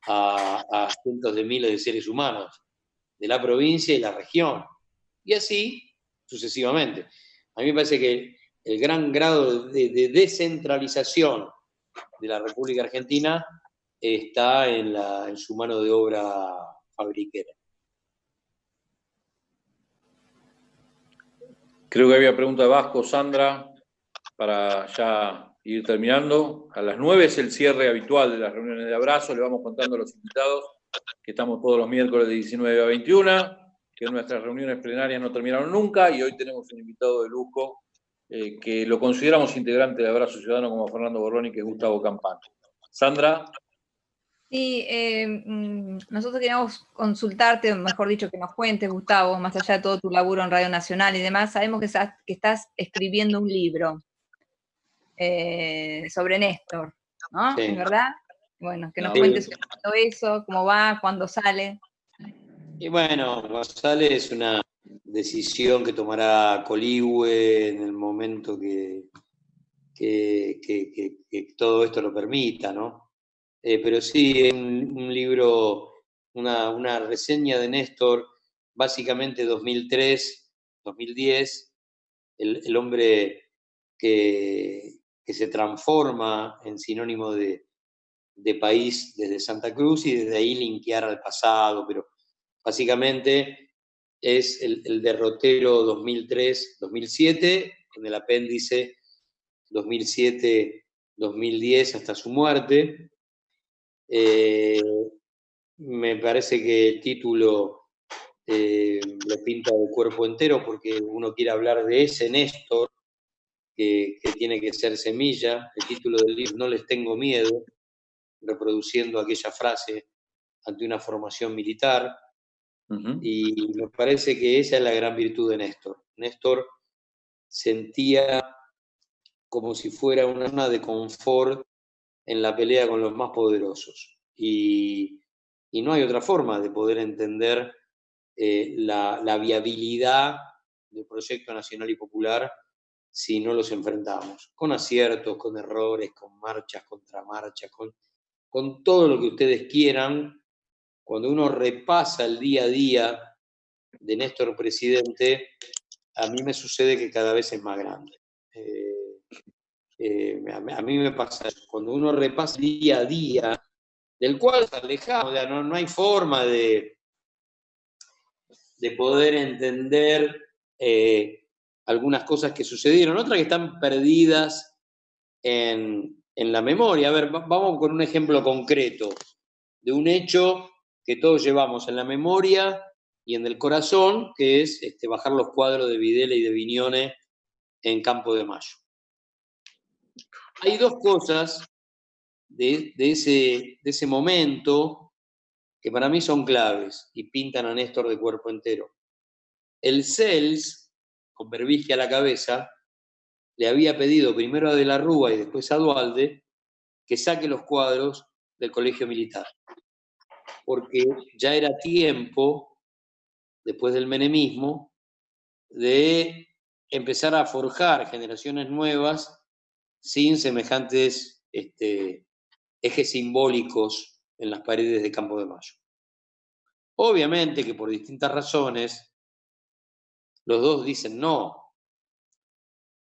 a cientos de miles de seres humanos de la provincia y la región. Y así sucesivamente. A mí me parece que el gran grado de descentralización de la República Argentina está en su mano de obra fabriquera.
Creo que había pregunta de Vasco, Sandra, para ya ir terminando. A las 9 es el cierre habitual de las reuniones de abrazo. Le vamos contando a los invitados que estamos todos los miércoles de 19 a 21, que nuestras reuniones plenarias no terminaron nunca, y hoy tenemos un invitado de lujo que lo consideramos integrante de Abrazo Ciudadano como Fernando Borroni, que es Gustavo Campana. Sandra.
Sí, nosotros queríamos consultarte, mejor dicho, que nos cuentes, Gustavo, más allá de todo tu laburo en Radio Nacional y demás, sabemos que estás escribiendo un libro sobre Néstor, ¿no?
Sí.
¿Es verdad? Bueno, que nos cuentes todo eso, cómo va, cuándo sale.
Y bueno, sale es una decisión que tomará Coligüe en el momento que todo esto lo permita, ¿no? Pero sí, es un libro, una reseña de Néstor, básicamente 2003, 2010, el hombre que se transforma en sinónimo de país desde Santa Cruz y desde ahí linkear al pasado, pero básicamente es el derrotero 2003-2007, con el apéndice 2007-2010 hasta su muerte. Me parece que el título lo pinta de cuerpo entero porque uno quiere hablar de ese Néstor que tiene que ser semilla. El título del libro, No les tengo miedo, reproduciendo aquella frase ante una formación militar. Y me parece que esa es la gran virtud de Néstor. Néstor sentía como si fuera una zona de confort en la pelea con los más poderosos. Y no hay otra forma de poder entender la viabilidad del proyecto nacional y popular si no los enfrentamos, con aciertos, con errores, con marchas, contramarchas, con todo lo que ustedes quieran. Cuando uno repasa el día a día de Néstor presidente, a mí me sucede que cada vez es más grande. A mí me pasa eso. Cuando uno repasa día a día, del cual se alejamos, no hay forma de poder entender algunas cosas que sucedieron, otras que están perdidas en la memoria. A ver, vamos con un ejemplo concreto de un hecho que todos llevamos en la memoria y en el corazón, que es bajar los cuadros de Videla y de Viñone en Campo de Mayo. Hay dos cosas de ese momento que para mí son claves y pintan a Néstor de cuerpo entero. El CELS, con Berbisky a la cabeza, le había pedido primero a De la Rúa y después a Duhalde que saque los cuadros del colegio militar, porque ya era tiempo, después del menemismo, de empezar a forjar generaciones nuevas sin semejantes ejes simbólicos en las paredes de Campo de Mayo. Obviamente que por distintas razones, los dos dicen no.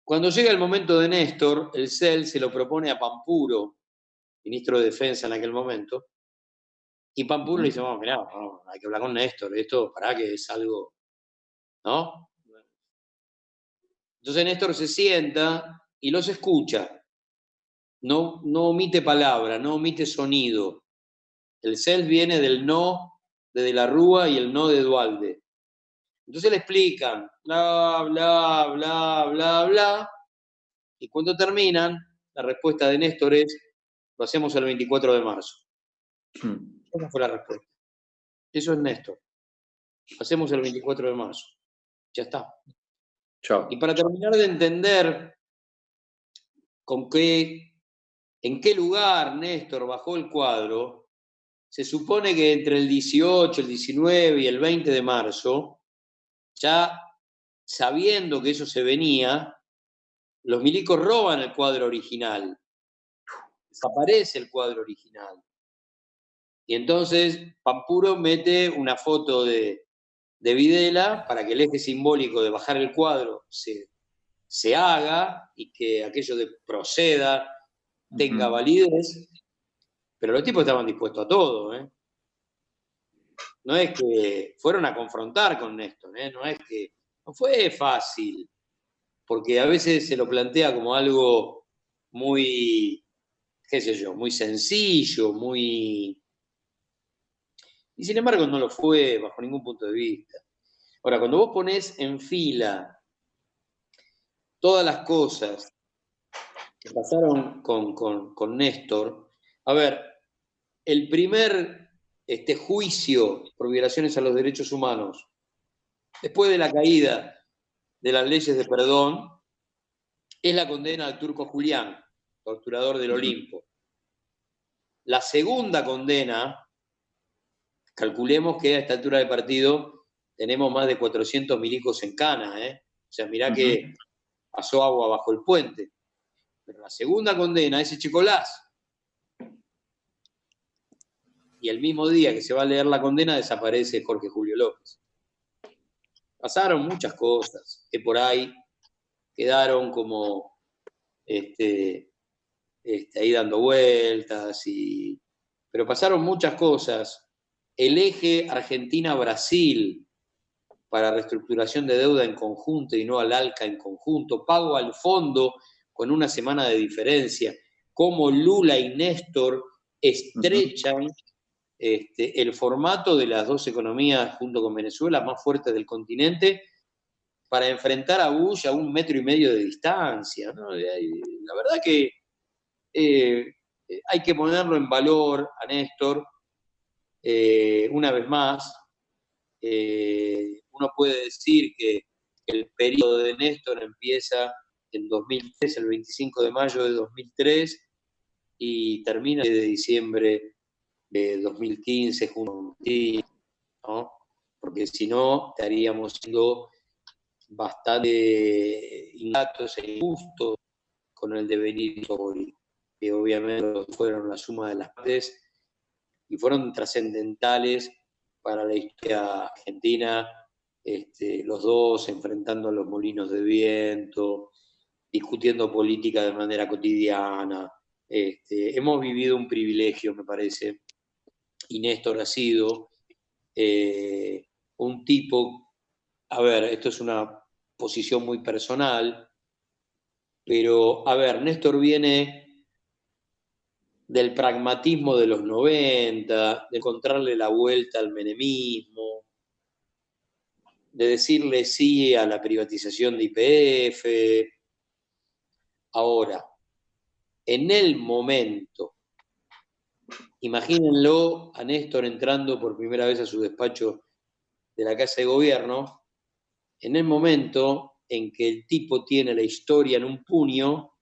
Cuando llega el momento de Néstor, el CEL se lo propone a Pampuro, ministro de Defensa en aquel momento, y Pampuro le dice, bueno, mirá, no, hay que hablar con Néstor, esto para que es algo, ¿no? Entonces Néstor se sienta y los escucha, no omite palabra, no omite sonido. El CEL viene del no de la Rúa y el no de Duhalde. Entonces le explican, bla, bla, bla, bla, bla, y cuando terminan, la respuesta de Néstor es, lo hacemos el 24 de marzo. Esa fue la respuesta. Eso es Néstor. Lo hacemos el 24 de marzo. Ya está.
Chao.
Y para terminar de entender en qué lugar Néstor bajó el cuadro, se supone que entre el 18, el 19 y el 20 de marzo, ya sabiendo que eso se venía, los milicos roban el cuadro original. Desaparece el cuadro original. Y entonces Pampuro mete una foto de Videla para que el eje simbólico de bajar el cuadro se haga y que aquello de proceda tenga validez, pero los tipos estaban dispuestos a todo, ¿eh? No es que fueron a confrontar con Néstor, ¿eh? No fue fácil, porque a veces se lo plantea como algo muy, qué sé yo, muy sencillo, muy... Y sin embargo no lo fue bajo ningún punto de vista. Ahora, cuando vos ponés en fila todas las cosas que pasaron con Néstor, a ver, el primer juicio por violaciones a los derechos humanos, después de la caída de las leyes de perdón, es la condena al turco Julián, torturador del Olimpo. La segunda condena, calculemos que a esta altura del partido tenemos más de 400 milicos en cana, ¿eh? O sea, mirá que pasó agua bajo el puente. Pero la segunda condena es Echecolás. Y el mismo día que se va a leer la condena desaparece Jorge Julio López. Pasaron muchas cosas que por ahí quedaron como ahí dando vueltas, pero pasaron muchas cosas. El eje Argentina-Brasil para reestructuración de deuda en conjunto y no al ALCA en conjunto, pago al fondo con una semana de diferencia, cómo Lula y Néstor estrechan el formato de las dos economías junto con Venezuela más fuertes del continente para enfrentar a Bush a 1,5 metros de distancia, ¿no? La verdad que hay que ponerlo en valor a Néstor. Una vez más, uno puede decir que el periodo de Néstor empieza en 2003, el 25 de mayo de 2003, y termina de diciembre de 2015, junto, ¿no? Porque si no, estaríamos siendo bastante ingratos e injustos con el devenir histórico, que obviamente fueron la suma de las partes y fueron trascendentales para la historia argentina, los dos enfrentando los molinos de viento, discutiendo política de manera cotidiana. Hemos vivido un privilegio, me parece, y Néstor ha sido un tipo, a ver, esto es una posición muy personal, pero, a ver, Néstor viene del pragmatismo de los 90, de encontrarle la vuelta al menemismo, de decirle sí a la privatización de YPF. Ahora, en el momento, imagínenlo a Néstor entrando por primera vez a su despacho de la Casa de Gobierno, en el momento en que el tipo tiene la historia en un puño,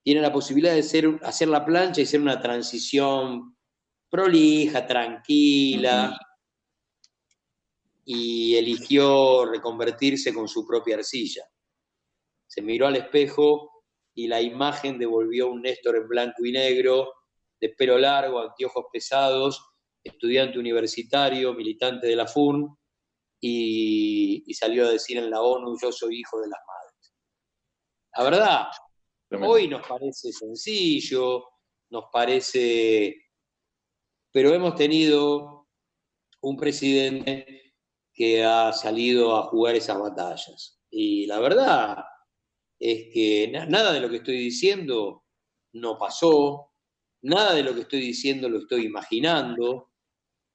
tiene la posibilidad de hacer la plancha y hacer una transición prolija, tranquila, y eligió reconvertirse con su propia arcilla. Se miró al espejo y la imagen devolvió un Néstor en blanco y negro, de pelo largo, anteojos pesados, estudiante universitario, militante de la FUN, y salió a decir en la ONU: yo soy hijo de las madres. La verdad, hoy nos parece sencillo, nos parece... Pero hemos tenido un presidente que ha salido a jugar esas batallas. Y la verdad es que nada de lo que estoy diciendo no pasó, nada de lo que estoy diciendo lo estoy imaginando,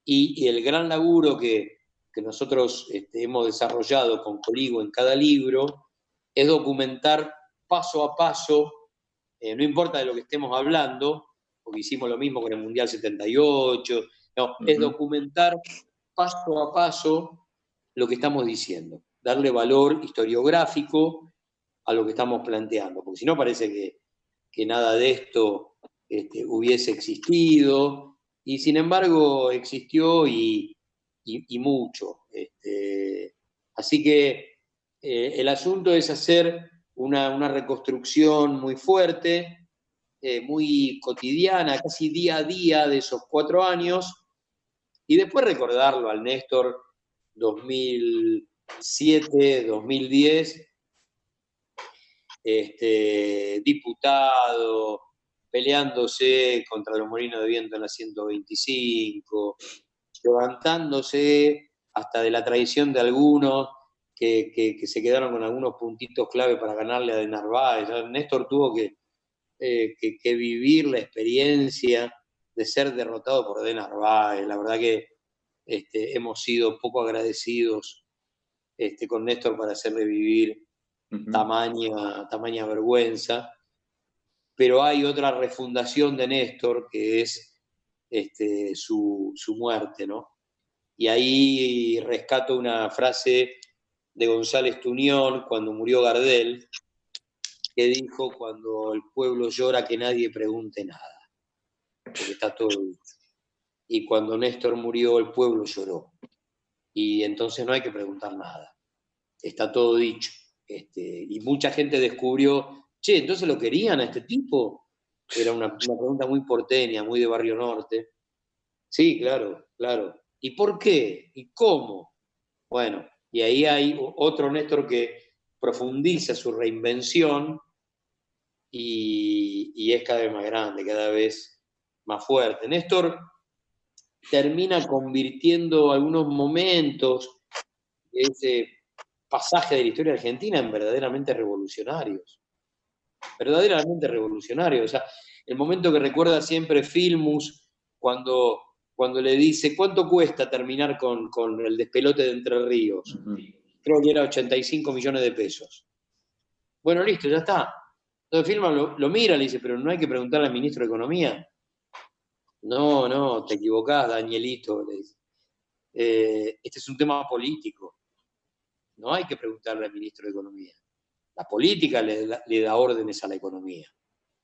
y el gran laburo que nosotros hemos desarrollado con Coligo en cada libro es documentar paso a paso, no importa de lo que estemos hablando, porque hicimos lo mismo con el Mundial 78, no, es documentar paso a paso lo que estamos diciendo, darle valor historiográfico a lo que estamos planteando, porque si no parece que nada de esto hubiese existido, y sin embargo existió y mucho. Así que el asunto es hacer una reconstrucción muy fuerte, muy cotidiana, casi día a día de esos 4 años, y después recordarlo al Néstor 2007, 2010, diputado, peleándose contra los molinos de viento en la 125, levantándose hasta de la traición de algunos que se quedaron con algunos puntitos clave para ganarle a De Narváez. Néstor tuvo que vivir la experiencia de ser derrotado por De Narváez. La verdad que hemos sido poco agradecidos con Néstor para hacerle vivir tamaña vergüenza. Pero hay otra refundación de Néstor, que es su muerte, ¿no? Y ahí rescato una frase de González Tuñón cuando murió Gardel, que dijo: cuando el pueblo llora, que nadie pregunte nada, porque está todo dicho. Y cuando Néstor murió, el pueblo lloró, y entonces no hay que preguntar nada, está todo dicho. Y mucha gente descubrió: che, ¿entonces lo querían a este tipo? Era una pregunta muy porteña, muy de Barrio Norte. Sí, claro, claro. ¿Y por qué? ¿Y cómo? Bueno, y ahí hay otro Néstor que profundiza su reinvención y es cada vez más grande, cada vez más fuerte. Néstor termina convirtiendo algunos momentos de ese pasaje de la historia argentina en verdaderamente revolucionarios. Verdaderamente revolucionarios. O sea, el momento que recuerda siempre Filmus cuando le dice: ¿cuánto cuesta terminar con el despelote de Entre Ríos? Creo que era 85 millones de pesos. Bueno, listo, ya está. Entonces Filmus lo mira y le dice: pero no hay que preguntarle al ministro de Economía. No, te equivocás, Danielito, le dice. Este es un tema político. No hay que preguntarle al ministro de Economía. La política le da órdenes a la economía.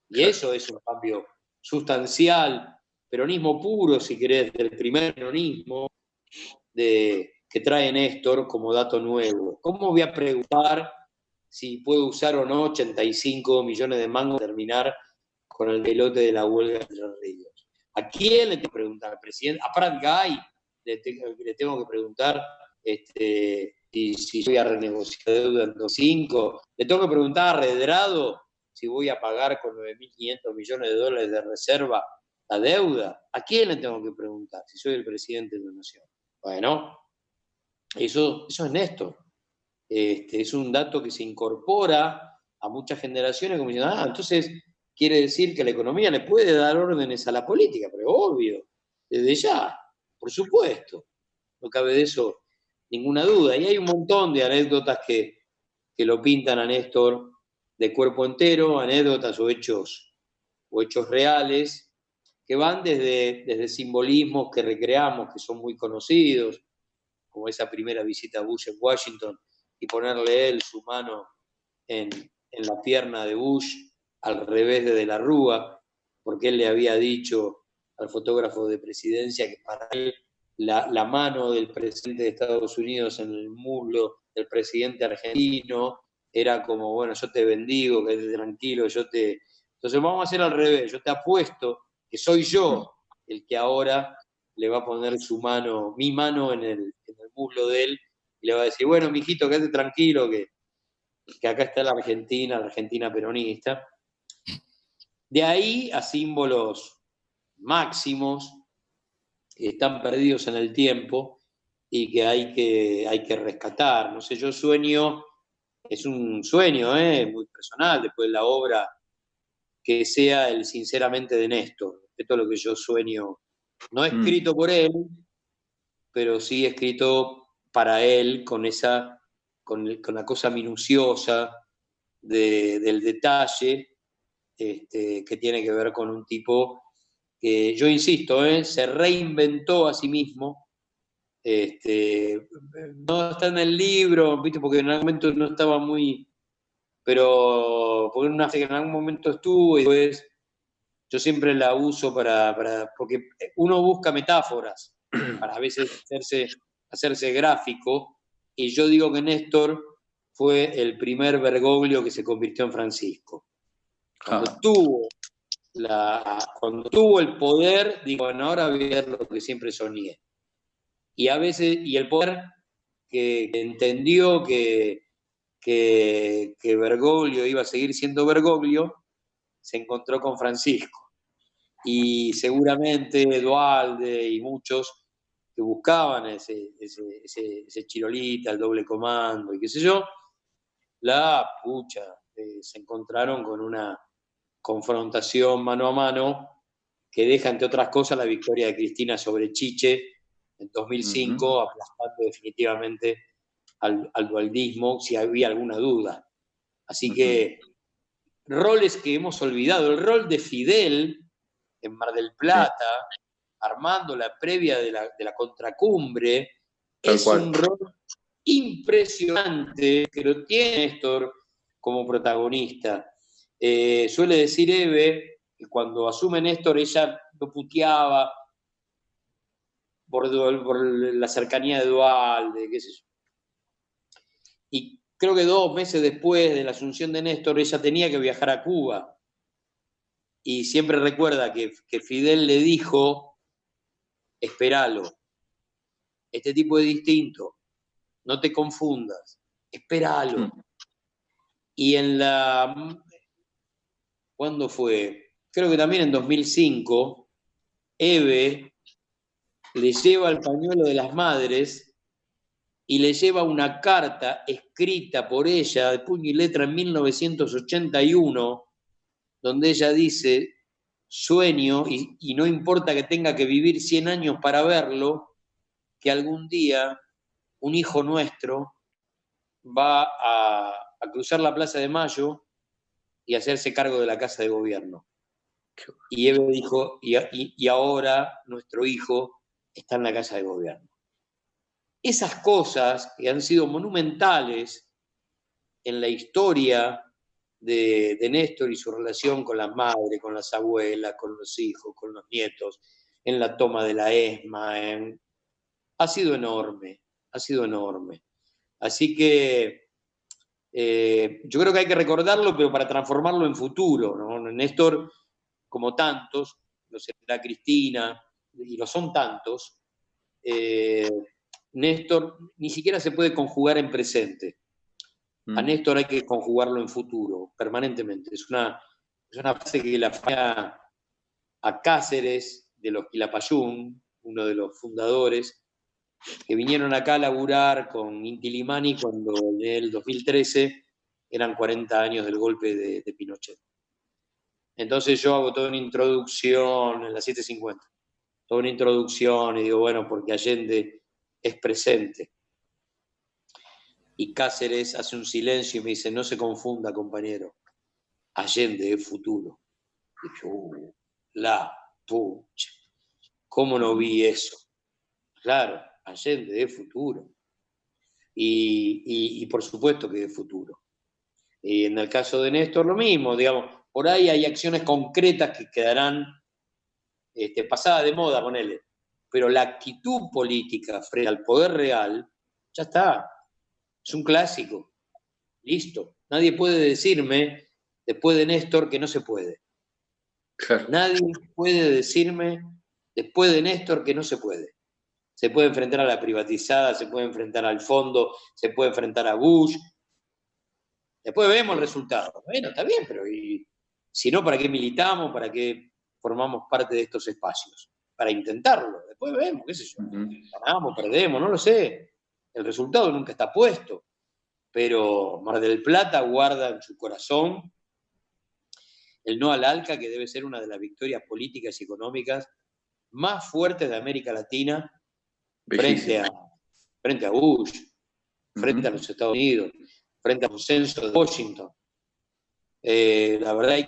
Y eso es un cambio sustancial, peronismo puro, si querés, del primer peronismo que trae Néstor como dato nuevo. ¿Cómo voy a preguntar si puedo usar o no 85 millones de mangos para terminar con el pelote de la huelga de Entre Ríos? ¿A quién le tengo que preguntar? ¿Al presidente? ¿A Prat Gay le tengo que preguntar si voy a renegociar deuda en 2005? ¿Le tengo que preguntar a Redrado si voy a pagar con 9.500 millones de dólares de reserva la deuda? ¿A quién le tengo que preguntar si soy el presidente de la nación? Bueno, eso es Néstor. Es un dato que se incorpora a muchas generaciones como diciendo: entonces quiere decir que la economía le puede dar órdenes a la política, pero obvio, desde ya, por supuesto, no cabe de eso ninguna duda. Y hay un montón de anécdotas que lo pintan a Néstor de cuerpo entero, anécdotas o hechos reales, que van desde simbolismos que recreamos, que son muy conocidos, como esa primera visita a Bush en Washington, y ponerle él su mano en la pierna de Bush, al revés de la Rúa, porque él le había dicho al fotógrafo de presidencia que para él la mano del presidente de Estados Unidos en el muslo del presidente argentino era como, bueno, yo te bendigo, quédate tranquilo, Entonces vamos a hacer al revés, yo te apuesto que soy yo el que ahora le va a poner mi mano en el muslo de él, y le va a decir, bueno, mijito, quédate tranquilo, que acá está la Argentina peronista. De ahí a símbolos máximos que están perdidos en el tiempo y que hay que rescatar. No sé, yo sueño, es un sueño muy personal, después de la obra, que sea el Sinceramente de Néstor. Esto es lo que yo sueño, no escrito por él, pero sí escrito para él, con la cosa minuciosa del detalle, que tiene que ver con un tipo que, yo insisto, se reinventó a sí mismo. No está en el libro, ¿viste? Porque en algún momento no estaba muy, pero porque en algún momento estuvo, y después yo siempre la uso porque uno busca metáforas para a veces hacerse gráfico, y yo digo que Néstor fue el primer Bergoglio que se convirtió en Francisco. Cuando tuvo el poder, digo, bueno, ahora voy a ver lo que siempre soñé. Y a veces, y el poder que entendió que Bergoglio iba a seguir siendo Bergoglio, se encontró con Francisco. Y seguramente Duhalde y muchos que buscaban ese Chirolita, el doble comando y qué sé yo, se encontraron con una confrontación mano a mano que deja, entre otras cosas, la victoria de Cristina sobre Chiche en 2005, aplastando definitivamente al dualdismo, si había alguna duda. Así que roles que hemos olvidado. El rol de Fidel en Mar del Plata, armando la previa de la contracumbre, un rol impresionante que lo tiene Néstor como protagonista. Suele decir Eve que cuando asume Néstor ella lo puteaba por la cercanía de Duhalde, qué sé yo. Y creo que 2 meses después de la asunción de Néstor, ella tenía que viajar a Cuba. Y siempre recuerda que Fidel le dijo, esperalo, este tipo es distinto, no te confundas, esperalo. Y ¿cuándo fue? Creo que también en 2005, Eve le lleva el pañuelo de las madres y le lleva una carta escrita por ella, de puño y letra, en 1981, donde ella dice, sueño, y no importa que tenga que vivir 100 años para verlo, que algún día un hijo nuestro va a cruzar la Plaza de Mayo y hacerse cargo de la Casa de Gobierno. Y Eve dijo, y ahora nuestro hijo está en la Casa de Gobierno. Esas cosas que han sido monumentales en la historia de Néstor y su relación con las madres, con las abuelas, con los hijos, con los nietos, en la toma de la ESMA, ha sido enorme, ha sido enorme. Así que yo creo que hay que recordarlo, pero para transformarlo en futuro, ¿no? Néstor, como tantos, lo será Cristina, y lo son tantos, Néstor ni siquiera se puede conjugar en presente. A Néstor hay que conjugarlo en futuro, permanentemente. Es una frase que la falla a Cáceres, de los Quilapayún, uno de los fundadores, que vinieron acá a laburar con Inti Illimani cuando en el 2013 eran 40 años del golpe de Pinochet. Entonces yo hago toda una introducción en las 7:50, toda una introducción y digo, bueno, porque Allende es presente. Y Cáceres hace un silencio y me dice, no se confunda, compañero, Allende es futuro. Y yo, la pucha, ¿cómo no vi eso? Claro, Allende es futuro. Y por supuesto que es futuro. Y en el caso de Néstor lo mismo, digamos, por ahí hay acciones concretas que quedarán pasadas de moda, ponele, pero la actitud política frente al poder real, ya está, es un clásico, listo. Nadie puede decirme, después de Néstor, que no se puede. Claro. Nadie puede decirme, después de Néstor, que no se puede. Se puede enfrentar a la privatizada, se puede enfrentar al fondo, se puede enfrentar a Bush. Después vemos el resultado. Bueno, está bien, pero si no, ¿para qué militamos? ¿Para qué formamos parte de estos espacios? Para intentarlo. Después vemos, qué sé yo. Ganamos, perdemos, no lo sé. El resultado nunca está puesto. Pero Mar del Plata guarda en su corazón el no al ALCA, que debe ser una de las victorias políticas y económicas más fuertes de América Latina frente a Bush, frente a los Estados Unidos, frente al consenso de Washington. La verdad hay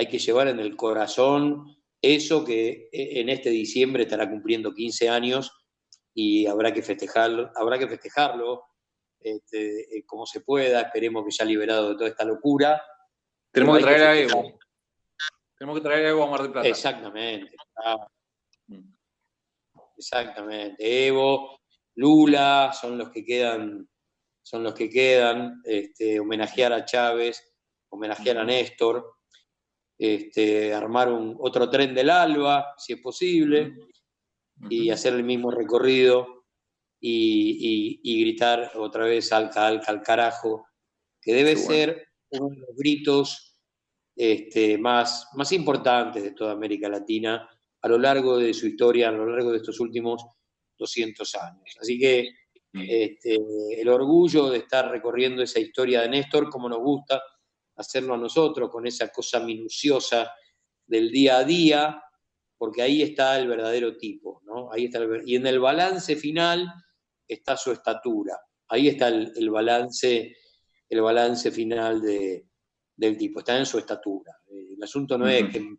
que llevar en el corazón eso que en este diciembre estará cumpliendo 15 años y habrá que festejarlo como se pueda. Esperemos que ya liberado de toda esta locura.
Tenemos que traer a Evo. Tenemos que traer a Evo a Mar del Plata.
Exactamente. Exactamente. Evo, Lula son los que quedan. Homenajear a Chávez, homenajear a Néstor, armar otro tren del Alba, si es posible, y hacer el mismo recorrido y gritar otra vez Alca, Alca, al carajo, que debe ser uno de los gritos más importantes de toda América Latina a lo largo de su historia, a lo largo de estos últimos 200 años. Así que el orgullo de estar recorriendo esa historia de Néstor, como nos gusta hacerlo a nosotros, con esa cosa minuciosa del día a día, porque ahí está el verdadero tipo, ¿no? Ahí está y en el balance final está su estatura, ahí está el balance final del tipo, está en su estatura. El asunto no es que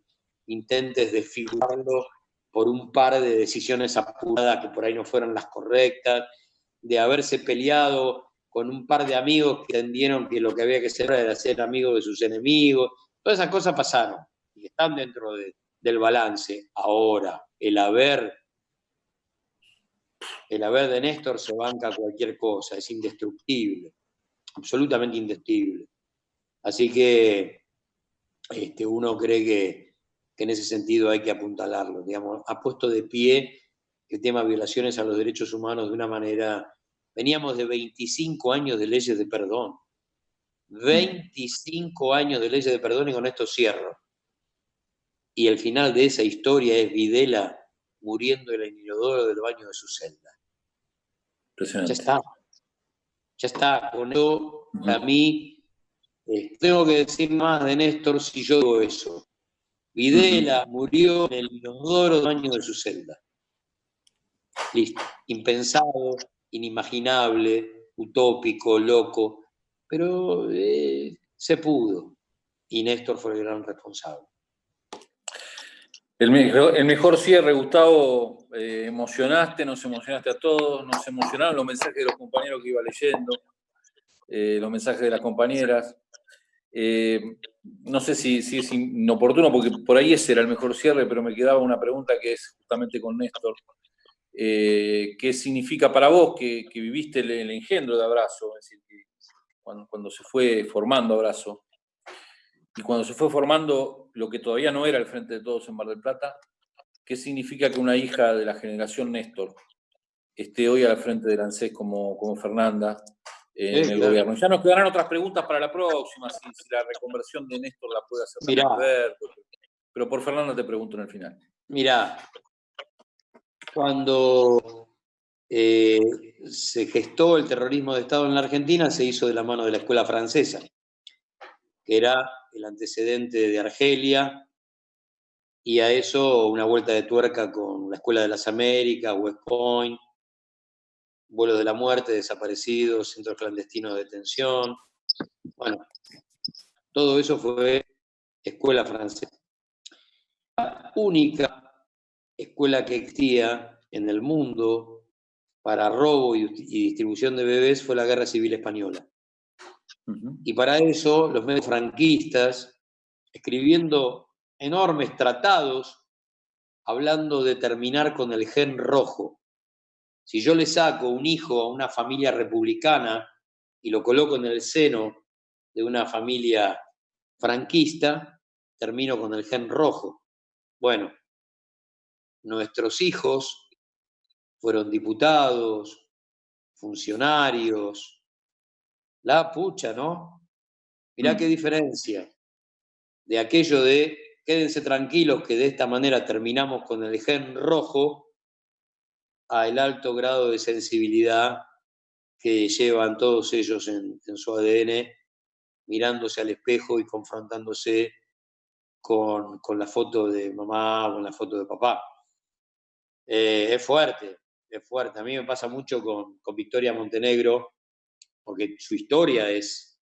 intentes desfigurarlo por un par de decisiones apuradas que por ahí no fueron las correctas, de haberse peleado con un par de amigos que entendieron que lo que había que hacer era ser amigo de sus enemigos. Todas esas cosas pasaron y están dentro del balance. Ahora, el haber de Néstor se banca cualquier cosa, es indestructible, absolutamente indestructible. Así que uno cree que en ese sentido hay que apuntalarlo. Digamos, ha puesto de pie el tema de violaciones a los derechos humanos de una manera. Veníamos de 25 años de leyes de perdón. 25 años de leyes de perdón, y con esto cierro. Y el final de esa historia es Videla muriendo en el inodoro del baño de su celda. Ya está. Ya está. Con eso, a mí, tengo que decir más de Néstor si yo digo eso. Videla murió en el inodoro del baño de su celda. Listo. Impensado, inimaginable, utópico, loco, pero se pudo. Y Néstor fue el gran responsable.
El mejor cierre, Gustavo. Nos emocionaste a todos, nos emocionaron los mensajes de los compañeros que iba leyendo, los mensajes de las compañeras. No sé si es inoportuno, porque por ahí ese era el mejor cierre, pero me quedaba una pregunta que es justamente con Néstor. ¿Qué significa para vos que viviste el engendro de Abrazo? Es decir, que cuando se fue formando Abrazo, y cuando se fue formando lo que todavía no era el Frente de Todos en Mar del Plata, ¿qué significa que una hija de la generación Néstor esté hoy al frente del ANSES como Fernanda en el gobierno? Ya nos quedarán otras preguntas para la próxima, si la reconversión de Néstor la puede hacer Alberto, pero por Fernanda te pregunto en el final.
Mirá, cuando se gestó el terrorismo de Estado en la Argentina, se hizo de la mano de la escuela francesa, que era el antecedente de Argelia, y a eso una vuelta de tuerca con la Escuela de las Américas, West Point, vuelos de la muerte, desaparecidos, centros clandestinos de detención. Bueno, todo eso fue escuela francesa. La única escuela que existía en el mundo para robo y distribución de bebés fue la Guerra Civil Española. Y para eso los medios franquistas, escribiendo enormes tratados, hablando de terminar con el gen rojo. Si yo le saco un hijo a una familia republicana y lo coloco en el seno de una familia franquista, termino con el gen rojo. Bueno, nuestros hijos fueron diputados, funcionarios. La pucha, ¿no? Mirá qué diferencia de aquello de quédense tranquilos que de esta manera terminamos con el gen rojo, a el alto grado de sensibilidad que llevan todos ellos en su ADN, mirándose al espejo y confrontándose con la foto de mamá o con la foto de papá. Es fuerte, es fuerte. A mí me pasa mucho con Victoria Montenegro, porque su historia es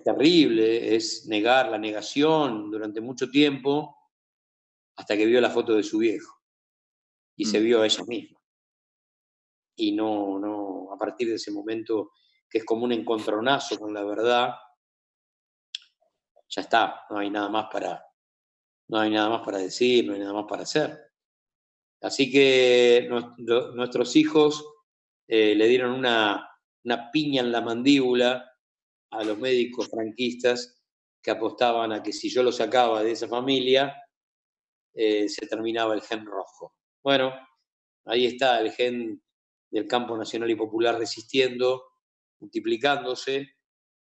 terrible, es negar la negación durante mucho tiempo, hasta que vio la foto de su viejo y se vio a ella misma. Y no, a partir de ese momento, que es como un encontronazo con la verdad, ya está, no hay nada más para decir, no hay nada más para hacer. Así que nuestros hijos le dieron una piña en la mandíbula a los médicos franquistas que apostaban a que si yo lo sacaba de esa familia, se terminaba el gen rojo. Bueno, ahí está el gen del campo nacional y popular resistiendo, multiplicándose,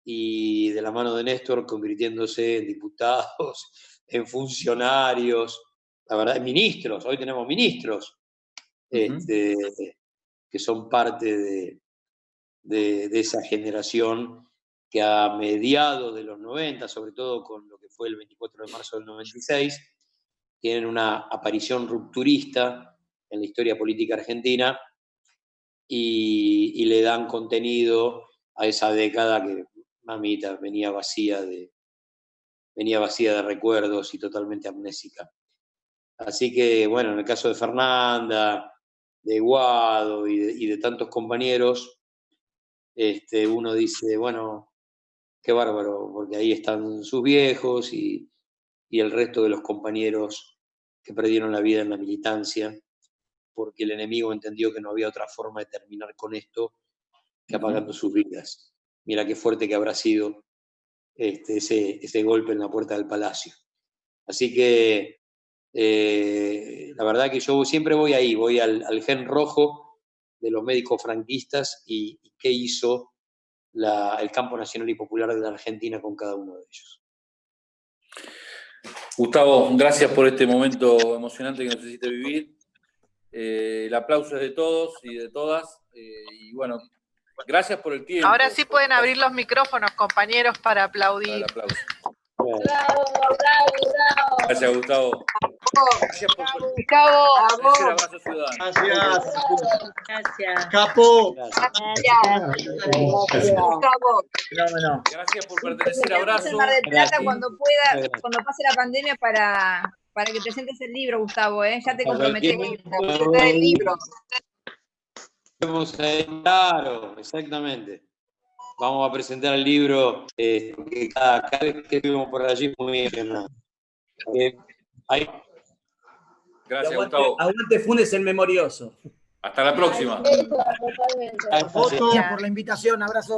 y de la mano de Néstor convirtiéndose en diputados, en funcionarios, la verdad, en ministros. Hoy tenemos ministros que son parte de esa generación que a mediados de los 90, sobre todo con lo que fue el 24 de marzo del 96, tienen una aparición rupturista en la historia política argentina y le dan contenido a esa década que, mamita, venía vacía de recuerdos y totalmente amnésica. Así que, bueno, en el caso de Fernanda, de Guado y de tantos compañeros, uno dice, bueno, qué bárbaro, porque ahí están sus viejos y el resto de los compañeros que perdieron la vida en la militancia, porque el enemigo entendió que no había otra forma de terminar con esto que apagando sus vidas. Mira qué fuerte que habrá sido ese golpe en la puerta del palacio. Así que la verdad que yo siempre voy ahí, voy al gen rojo de los médicos franquistas y qué hizo el campo nacional y popular de la Argentina con cada uno de ellos.
Gustavo, gracias por este momento emocionante que nos hiciste vivir. El aplauso es de todos y de todas. Y bueno, gracias por el tiempo.
Ahora sí pueden abrir los micrófonos, compañeros, para aplaudir.
Para el aplauso.
Bravo, bravo, bravo.
Gracias, Gustavo. Gracias por
Gustavo, a vos.
un abrazo ciudadano.
Gracias. Capo.
Gracias. Gustavo.
Gracias por pertenecer a Abrazo.
En Mar del Plata cuando pueda, cuando pase la pandemia para que presentes el libro, Gustavo, ya te comprometí a presentar el libro.
Claro, exactamente. Vamos a presentar el libro que cada vez que estuvimos por allí muy emocionado.
Gracias, Gustavo.
Aguante Funes el memorioso.
Hasta la próxima.
Totalmente.
Gracias por la invitación, abrazo.